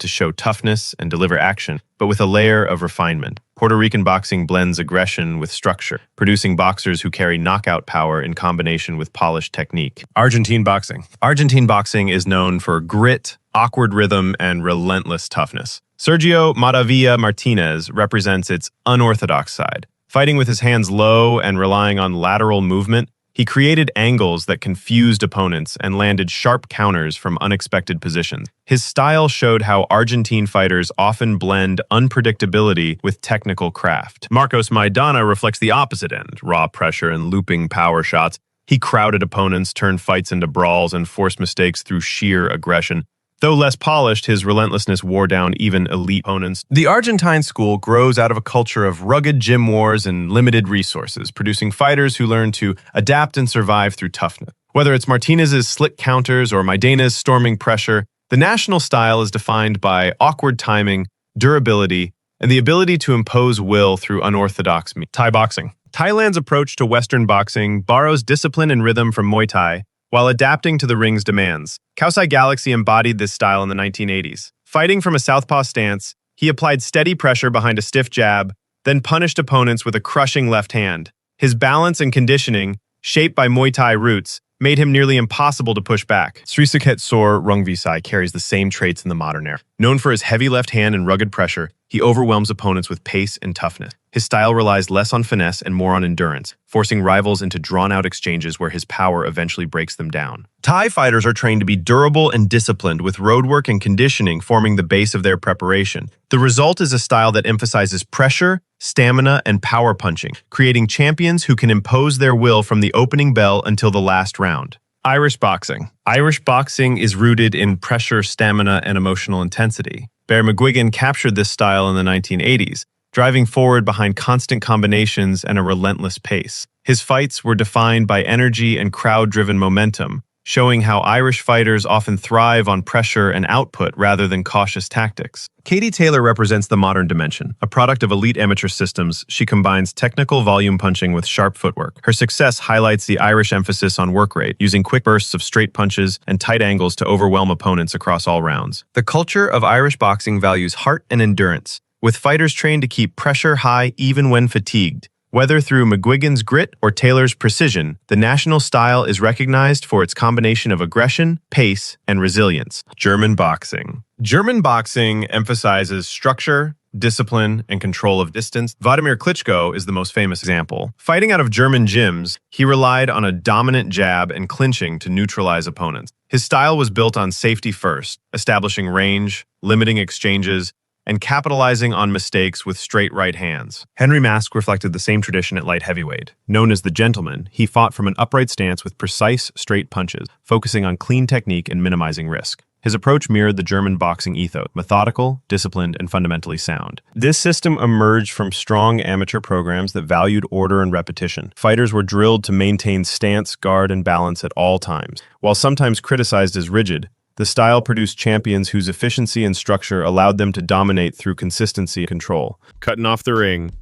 to show toughness and deliver action, but with a layer of refinement. Puerto Rican boxing blends aggression with structure, producing boxers who carry knockout power in combination with polished technique. Argentine boxing. Argentine boxing is known for grit, awkward rhythm, and relentless toughness. Sergio Maravilla Martinez represents its unorthodox side. Fighting with his hands low and relying on lateral movement, he created angles that confused opponents and landed sharp counters from unexpected positions. His style showed how Argentine fighters often blend unpredictability with technical craft. Marcos Maidana reflects the opposite end, raw pressure and looping power shots. He crowded opponents, turned fights into brawls, and forced mistakes through sheer aggression. Though less polished, his relentlessness wore down even elite opponents. The Argentine school grows out of a culture of rugged gym wars and limited resources, producing fighters who learn to adapt and survive through toughness. Whether it's Martinez's slick counters or Maidana's storming pressure, the national style is defined by awkward timing, durability, and the ability to impose will through unorthodox means. Thai boxing. Thailand's approach to Western boxing borrows discipline and rhythm from Muay Thai, while adapting to the ring's demands. Kaosai Galaxy embodied this style in the 1980s. Fighting from a southpaw stance, he applied steady pressure behind a stiff jab, then punished opponents with a crushing left hand. His balance and conditioning, shaped by Muay Thai roots, made him nearly impossible to push back. Srisaket Sor Rungvisai carries the same traits in the modern era. Known for his heavy left hand and rugged pressure, he overwhelms opponents with pace and toughness. His style relies less on finesse and more on endurance, forcing rivals into drawn-out exchanges where his power eventually breaks them down. Thai fighters are trained to be durable and disciplined, with roadwork and conditioning forming the base of their preparation. The result is a style that emphasizes pressure, stamina, and power punching, creating champions who can impose their will from the opening bell until the last round. Irish boxing. Irish boxing is rooted in pressure, stamina, and emotional intensity. Bear McGuigan captured this style in the 1980s, driving forward behind constant combinations and a relentless pace. His fights were defined by energy and crowd-driven momentum, showing how Irish fighters often thrive on pressure and output rather than cautious tactics. Katie Taylor represents the modern dimension. A product of elite amateur systems, she combines technical volume punching with sharp footwork. Her success highlights the Irish emphasis on work rate, using quick bursts of straight punches and tight angles to overwhelm opponents across all rounds. The culture of Irish boxing values heart and endurance, with fighters trained to keep pressure high even when fatigued. Whether through McGuigan's grit or Taylor's precision, the national style is recognized for its combination of aggression, pace, and resilience. German boxing. German boxing emphasizes structure, discipline, and control of distance. Wladimir Klitschko is the most famous example. Fighting out of German gyms, he relied on a dominant jab and clinching to neutralize opponents. His style was built on safety first, establishing range, limiting exchanges, and capitalizing on mistakes with straight right hands. Henry Mask reflected the same tradition at light heavyweight. Known as the gentleman, he fought from an upright stance with precise, straight punches, focusing on clean technique and minimizing risk. His approach mirrored the German boxing ethos, methodical, disciplined, and fundamentally sound. This system emerged from strong amateur programs that valued order and repetition. Fighters were drilled to maintain stance, guard, and balance at all times. While sometimes criticized as rigid, the style produced champions whose efficiency and structure allowed them to dominate through consistency and control. Cutting off the ring.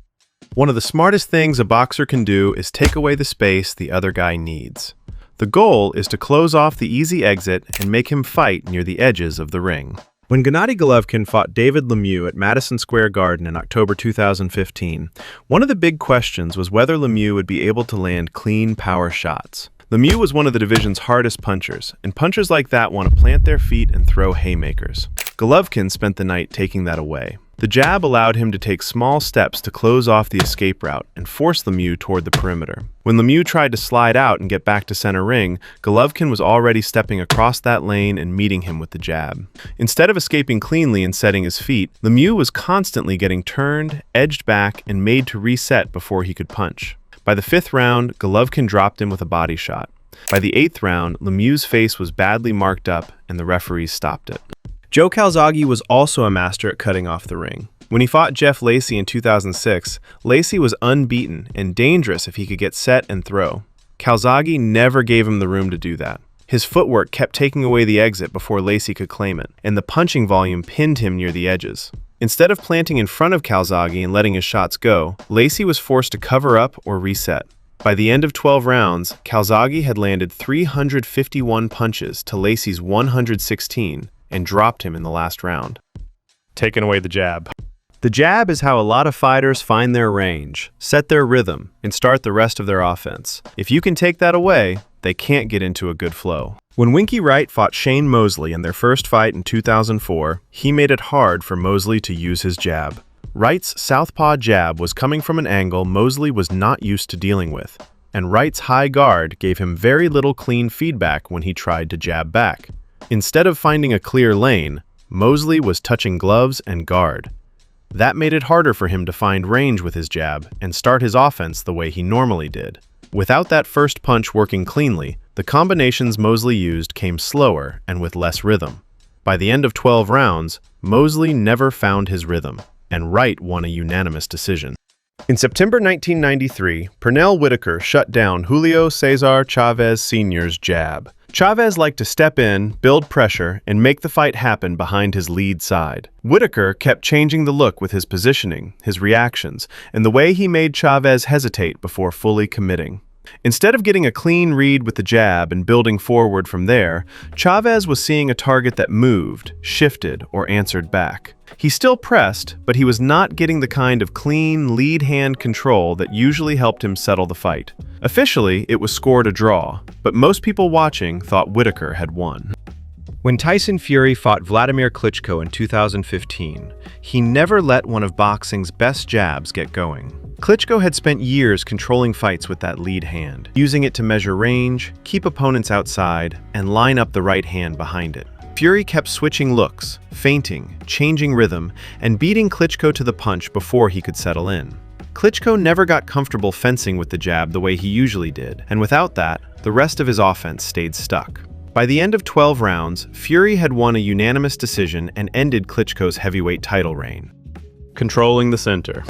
One of the smartest things a boxer can do is take away the space the other guy needs. The goal is to close off the easy exit and make him fight near the edges of the ring. When Gennady Golovkin fought David Lemieux at Madison Square Garden in October 2015, one of the big questions was whether Lemieux would be able to land clean power shots. Lemieux was one of the division's hardest punchers, and punchers like that want to plant their feet and throw haymakers. Golovkin spent the night taking that away. The jab allowed him to take small steps to close off the escape route and force Lemieux toward the perimeter. When Lemieux tried to slide out and get back to center ring, Golovkin was already stepping across that lane and meeting him with the jab. Instead of escaping cleanly and setting his feet, Lemieux was constantly getting turned, edged back, and made to reset before he could punch. By the 5th round, Golovkin dropped him with a body shot. By the 8th round, Lemieux's face was badly marked up and the referees stopped it. Joe Calzaghe was also a master at cutting off the ring. When he fought Jeff Lacey in 2006, Lacey was unbeaten and dangerous if he could get set and throw. Calzaghe never gave him the room to do that. His footwork kept taking away the exit before Lacey could claim it, and the punching volume pinned him near the edges. Instead of planting in front of Calzaghe and letting his shots go, Lacey was forced to cover up or reset. By the end of 12 rounds, Calzaghe had landed 351 punches to Lacey's 116 and dropped him in the last round. Taking away the jab. The jab is how a lot of fighters find their range, set their rhythm, and start the rest of their offense. If you can take that away, they can't get into a good flow. When Winky Wright fought Shane Mosley in their first fight in 2004, he made it hard for Mosley to use his jab. Wright's southpaw jab was coming from an angle Mosley was not used to dealing with, and Wright's high guard gave him very little clean feedback when he tried to jab back. Instead of finding a clear lane, Mosley was touching gloves and guard. That made it harder for him to find range with his jab and start his offense the way he normally did. Without that first punch working cleanly, the combinations Mosley used came slower and with less rhythm. By the end of 12 rounds, Mosley never found his rhythm, and Wright won a unanimous decision. In September 1993, Pernell Whitaker shut down Julio Cesar Chavez Sr.'s jab. Chavez liked to step in, build pressure, and make the fight happen behind his lead side. Whitaker kept changing the look with his positioning, his reactions, and the way he made Chavez hesitate before fully committing. Instead of getting a clean read with the jab and building forward from there, Chavez was seeing a target that moved, shifted, or answered back. He still pressed, but he was not getting the kind of clean, lead hand control that usually helped him settle the fight. Officially, it was scored a draw, but most people watching thought Whitaker had won. When Tyson Fury fought Vladimir Klitschko in 2015, he never let one of boxing's best jabs get going. Klitschko had spent years controlling fights with that lead hand, using it to measure range, keep opponents outside, and line up the right hand behind it. Fury kept switching looks, feinting, changing rhythm, and beating Klitschko to the punch before he could settle in. Klitschko never got comfortable fencing with the jab the way he usually did, and without that, the rest of his offense stayed stuck. By the end of 12 rounds, Fury had won a unanimous decision and ended Klitschko's heavyweight title reign. Controlling the center.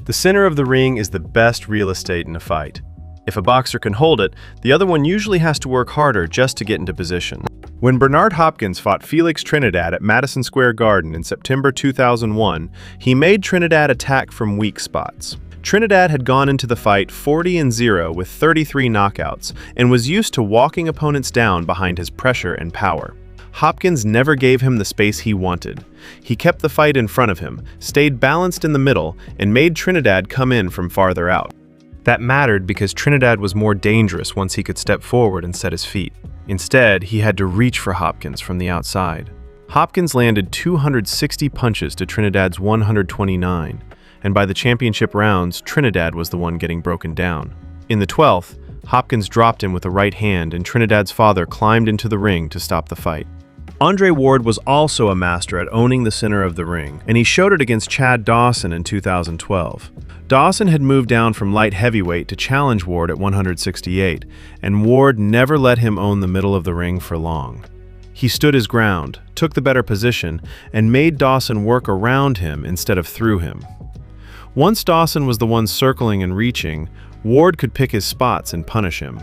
The center of the ring is the best real estate in a fight. If a boxer can hold it, the other one usually has to work harder just to get into position. When Bernard Hopkins fought Felix Trinidad at Madison Square Garden in September 2001, he made Trinidad attack from weak spots. Trinidad had gone into the fight 40-0 with 33 knockouts and was used to walking opponents down behind his pressure and power. Hopkins never gave him the space he wanted. He kept the fight in front of him, stayed balanced in the middle, and made Trinidad come in from farther out. That mattered because Trinidad was more dangerous once he could step forward and set his feet. Instead, he had to reach for Hopkins from the outside. Hopkins landed 260 punches to Trinidad's 129, and by the championship rounds, Trinidad was the one getting broken down. In the 12th, Hopkins dropped him with a right hand, and Trinidad's father climbed into the ring to stop the fight. Andre Ward was also a master at owning the center of the ring, and he showed it against Chad Dawson in 2012. Dawson had moved down from light heavyweight to challenge Ward at 168, and Ward never let him own the middle of the ring for long. He stood his ground, took the better position, and made Dawson work around him instead of through him. Once Dawson was the one circling and reaching, Ward could pick his spots and punish him.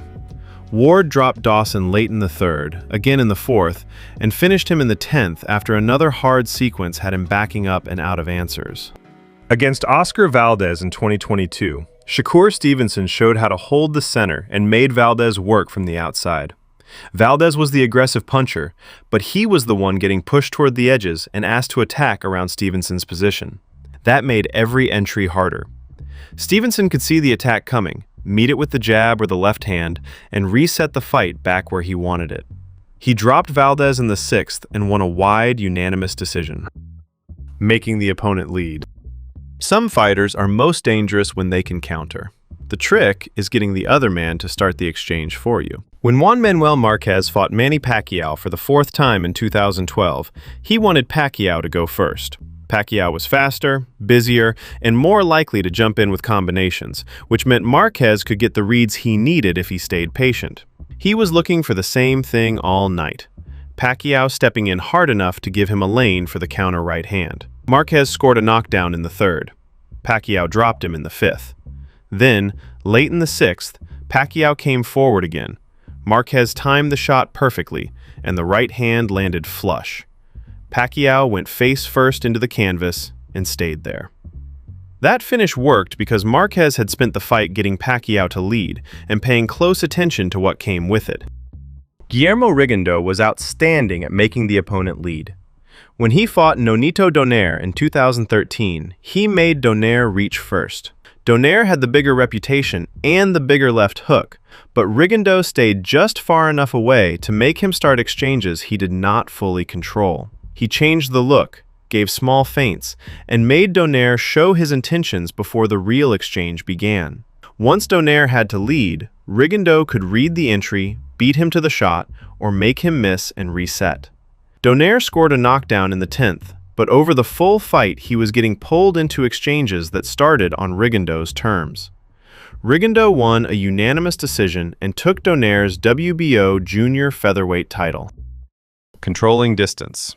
Ward dropped Dawson late in the 3rd, again in the 4th, and finished him in the 10th after another hard sequence had him backing up and out of answers. Against Oscar Valdez in 2022, Shakur Stevenson showed how to hold the center and made Valdez work from the outside. Valdez was the aggressive puncher, but he was the one getting pushed toward the edges and asked to attack around Stevenson's position. That made every entry harder. Stevenson could see the attack coming, meet it with the jab or the left hand, and reset the fight back where he wanted it. He dropped Valdez in the 6th and won a wide, unanimous decision. making the opponent lead. Some fighters are most dangerous when they can counter. The trick is getting the other man to start the exchange for you. When Juan Manuel Marquez fought Manny Pacquiao for the 4th time in 2012, he wanted Pacquiao to go first. Pacquiao was faster, busier, and more likely to jump in with combinations, which meant Marquez could get the reads he needed if he stayed patient. He was looking for the same thing all night. Pacquiao stepping in hard enough to give him a lane for the counter right hand. Marquez scored a knockdown in the 3rd. Pacquiao dropped him in the 5th. Then, late in the 6th, Pacquiao came forward again. Marquez timed the shot perfectly, and the right hand landed flush. Pacquiao went face first into the canvas and stayed there. That finish worked because Marquez had spent the fight getting Pacquiao to lead and paying close attention to what came with it. Guillermo Rigondeaux was outstanding at making the opponent lead. When he fought Nonito Donaire in 2013, he made Donaire reach first. Donaire had the bigger reputation and the bigger left hook, but Rigondeaux stayed just far enough away to make him start exchanges he did not fully control. He changed the look, gave small feints, and made Donaire show his intentions before the real exchange began. Once Donaire had to lead, Rigondeaux could read the entry, beat him to the shot, or make him miss and reset. Donaire scored a knockdown in the 10th, but over the full fight he was getting pulled into exchanges that started on Rigondeaux's terms. Rigondeaux won a unanimous decision and took Donaire's WBO junior featherweight title. Controlling distance.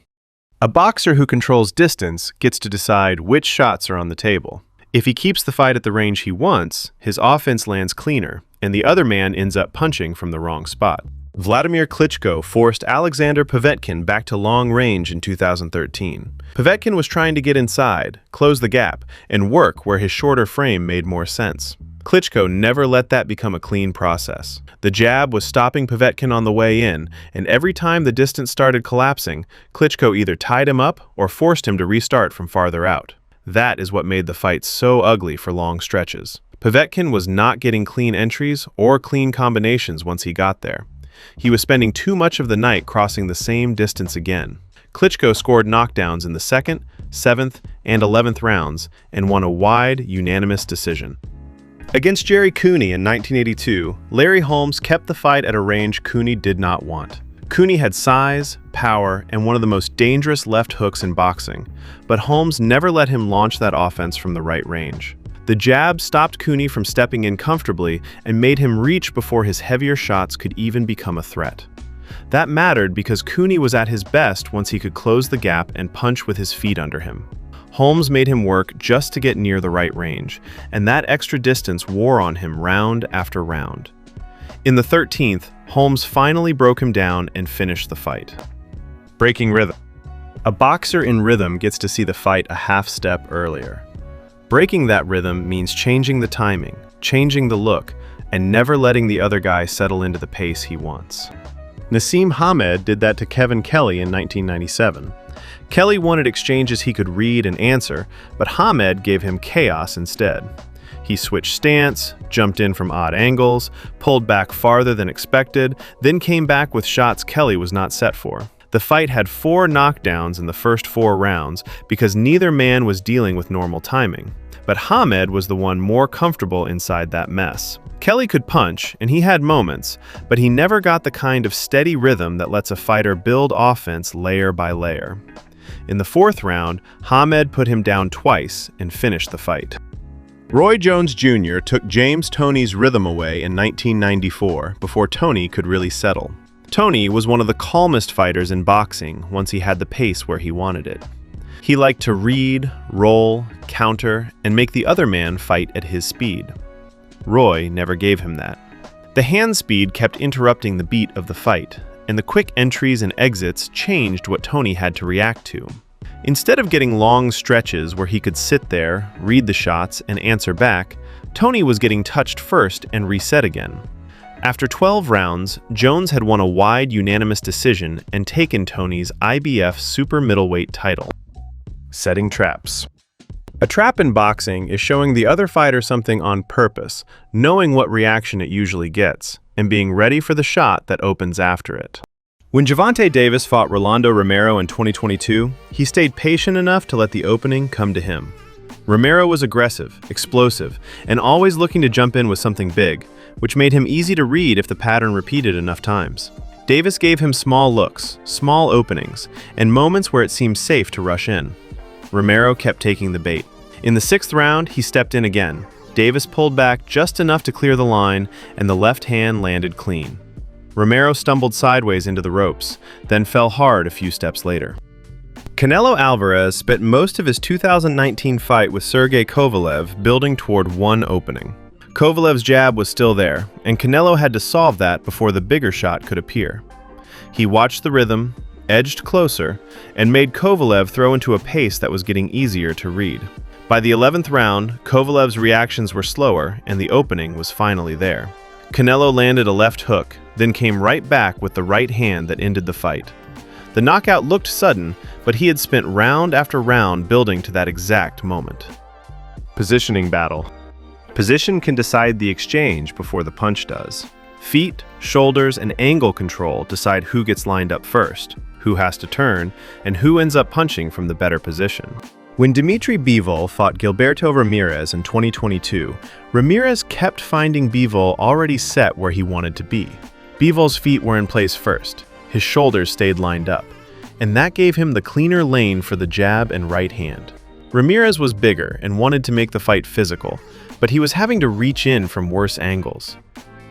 A boxer who controls distance gets to decide which shots are on the table. If he keeps the fight at the range he wants, his offense lands cleaner, and the other man ends up punching from the wrong spot. Vladimir Klitschko forced Alexander Povetkin back to long range in 2013. Povetkin was trying to get inside, close the gap, and work where his shorter frame made more sense. Klitschko never let that become a clean process. The jab was stopping Povetkin on the way in, and every time the distance started collapsing, Klitschko either tied him up or forced him to restart from farther out. That is what made the fight so ugly for long stretches. Povetkin was not getting clean entries or clean combinations once he got there. He was spending too much of the night crossing the same distance again. Klitschko scored knockdowns in the 2nd, 7th, and 11th rounds and won a wide, unanimous decision. Against Jerry Cooney in 1982, Larry Holmes kept the fight at a range Cooney did not want. Cooney had size, power, and one of the most dangerous left hooks in boxing, but Holmes never let him launch that offense from the right range. The jab stopped Cooney from stepping in comfortably and made him reach before his heavier shots could even become a threat. That mattered because Cooney was at his best once he could close the gap and punch with his feet under him. Holmes made him work just to get near the right range, and that extra distance wore on him round after round. In the 13th, Holmes finally broke him down and finished the fight. Breaking rhythm. A boxer in rhythm gets to see the fight a half step earlier. Breaking that rhythm means changing the timing, changing the look, and never letting the other guy settle into the pace he wants. Nassim Hamed did that to Kevin Kelly in 1997. Kelly wanted exchanges he could read and answer, but Hamed gave him chaos instead. He switched stance, jumped in from odd angles, pulled back farther than expected, then came back with shots Kelly was not set for. The fight had 4 knockdowns in the first 4 rounds because neither man was dealing with normal timing. But Hamed was the one more comfortable inside that mess. Kelly could punch, and he had moments, but he never got the kind of steady rhythm that lets a fighter build offense layer by layer. In the 4th round, Hamed put him down twice and finished the fight. Roy Jones Jr. took James Toney's rhythm away in 1994 before Toney could really settle. Toney was one of the calmest fighters in boxing once he had the pace where he wanted it. He liked to read, roll, counter, and make the other man fight at his speed. Roy never gave him that. The hand speed kept interrupting the beat of the fight, and the quick entries and exits changed what Toney had to react to. Instead of getting long stretches where he could sit there, read the shots, and answer back, Toney was getting touched first and reset again. After 12 rounds, Jones had won a wide unanimous decision and taken Toney's IBF super middleweight title. Setting traps. A trap in boxing is showing the other fighter something on purpose, knowing what reaction it usually gets, and being ready for the shot that opens after it. When Gervonta Davis fought Rolando Romero in 2022, he stayed patient enough to let the opening come to him. Romero was aggressive, explosive, and always looking to jump in with something big, which made him easy to read if the pattern repeated enough times. Davis gave him small looks, small openings, and moments where it seemed safe to rush in. Romero kept taking the bait. In the 6th round, he stepped in again. Davis pulled back just enough to clear the line, and the left hand landed clean. Romero stumbled sideways into the ropes, then fell hard a few steps later. Canelo Alvarez spent most of his 2019 fight with Sergey Kovalev building toward one opening. Kovalev's jab was still there, and Canelo had to solve that before the bigger shot could appear. He watched the rhythm, edged closer, and made Kovalev throw into a pace that was getting easier to read. By the 11th round, Kovalev's reactions were slower, and the opening was finally there. Canelo landed a left hook, then came right back with the right hand that ended the fight. The knockout looked sudden, but he had spent round after round building to that exact moment. Positioning battle. Position can decide the exchange before the punch does. Feet, shoulders, and angle control decide who gets lined up first, who has to turn, and who ends up punching from the better position. When Dimitri Bivol fought Gilberto Ramirez in 2022, Ramirez kept finding Bivol already set where he wanted to be. Bivol's feet were in place first, his shoulders stayed lined up, and that gave him the cleaner lane for the jab and right hand. Ramirez was bigger and wanted to make the fight physical, but he was having to reach in from worse angles.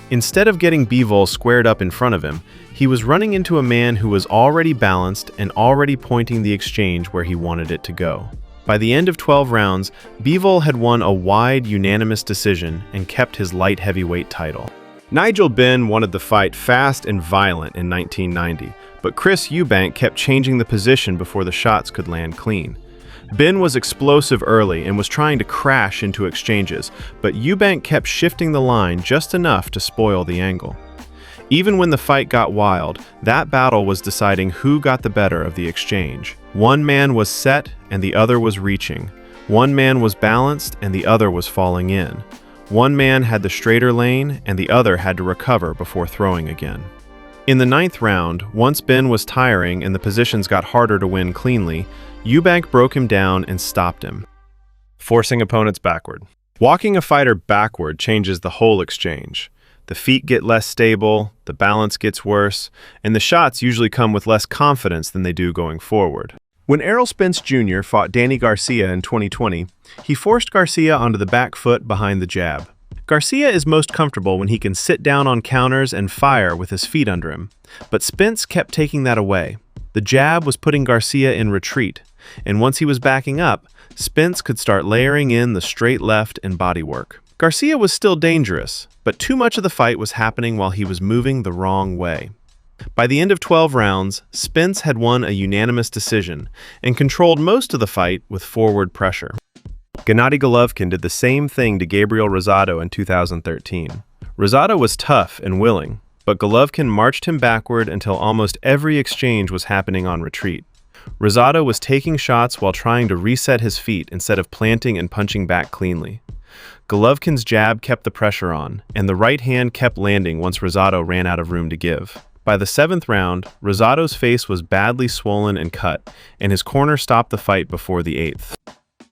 Instead of getting Bivol squared up in front of him, he was running into a man who was already balanced and already pointing the exchange where he wanted it to go. By the end of 12 rounds, Bivol had won a wide, unanimous decision and kept his light heavyweight title. Nigel Benn wanted the fight fast and violent in 1990, but Chris Eubank kept changing the position before the shots could land clean. Benn was explosive early and was trying to crash into exchanges, but Eubank kept shifting the line just enough to spoil the angle. Even when the fight got wild, that battle was deciding who got the better of the exchange. One man was set and the other was reaching. One man was balanced and the other was falling in. One man had the straighter lane and the other had to recover before throwing again. In the 9th round, once Benn was tiring and the positions got harder to win cleanly, Eubank broke him down and stopped him, forcing opponents backward. Walking a fighter backward changes the whole exchange. The feet get less stable, the balance gets worse, and the shots usually come with less confidence than they do going forward. When Errol Spence Jr. fought Danny Garcia in 2020, he forced Garcia onto the back foot behind the jab. Garcia is most comfortable when he can sit down on counters and fire with his feet under him, but Spence kept taking that away. The jab was putting Garcia in retreat, and once he was backing up, Spence could start layering in the straight left and body work. Garcia was still dangerous, but too much of the fight was happening while he was moving the wrong way. By the end of 12 rounds, Spence had won a unanimous decision and controlled most of the fight with forward pressure. Gennady Golovkin did the same thing to Gabriel Rosado in 2013. Rosado was tough and willing, but Golovkin marched him backward until almost every exchange was happening on retreat. Rosado was taking shots while trying to reset his feet instead of planting and punching back cleanly. Golovkin's jab kept the pressure on, and the right hand kept landing once Rosado ran out of room to give. By the 7th round, Rosado's face was badly swollen and cut, and his corner stopped the fight before the 8th.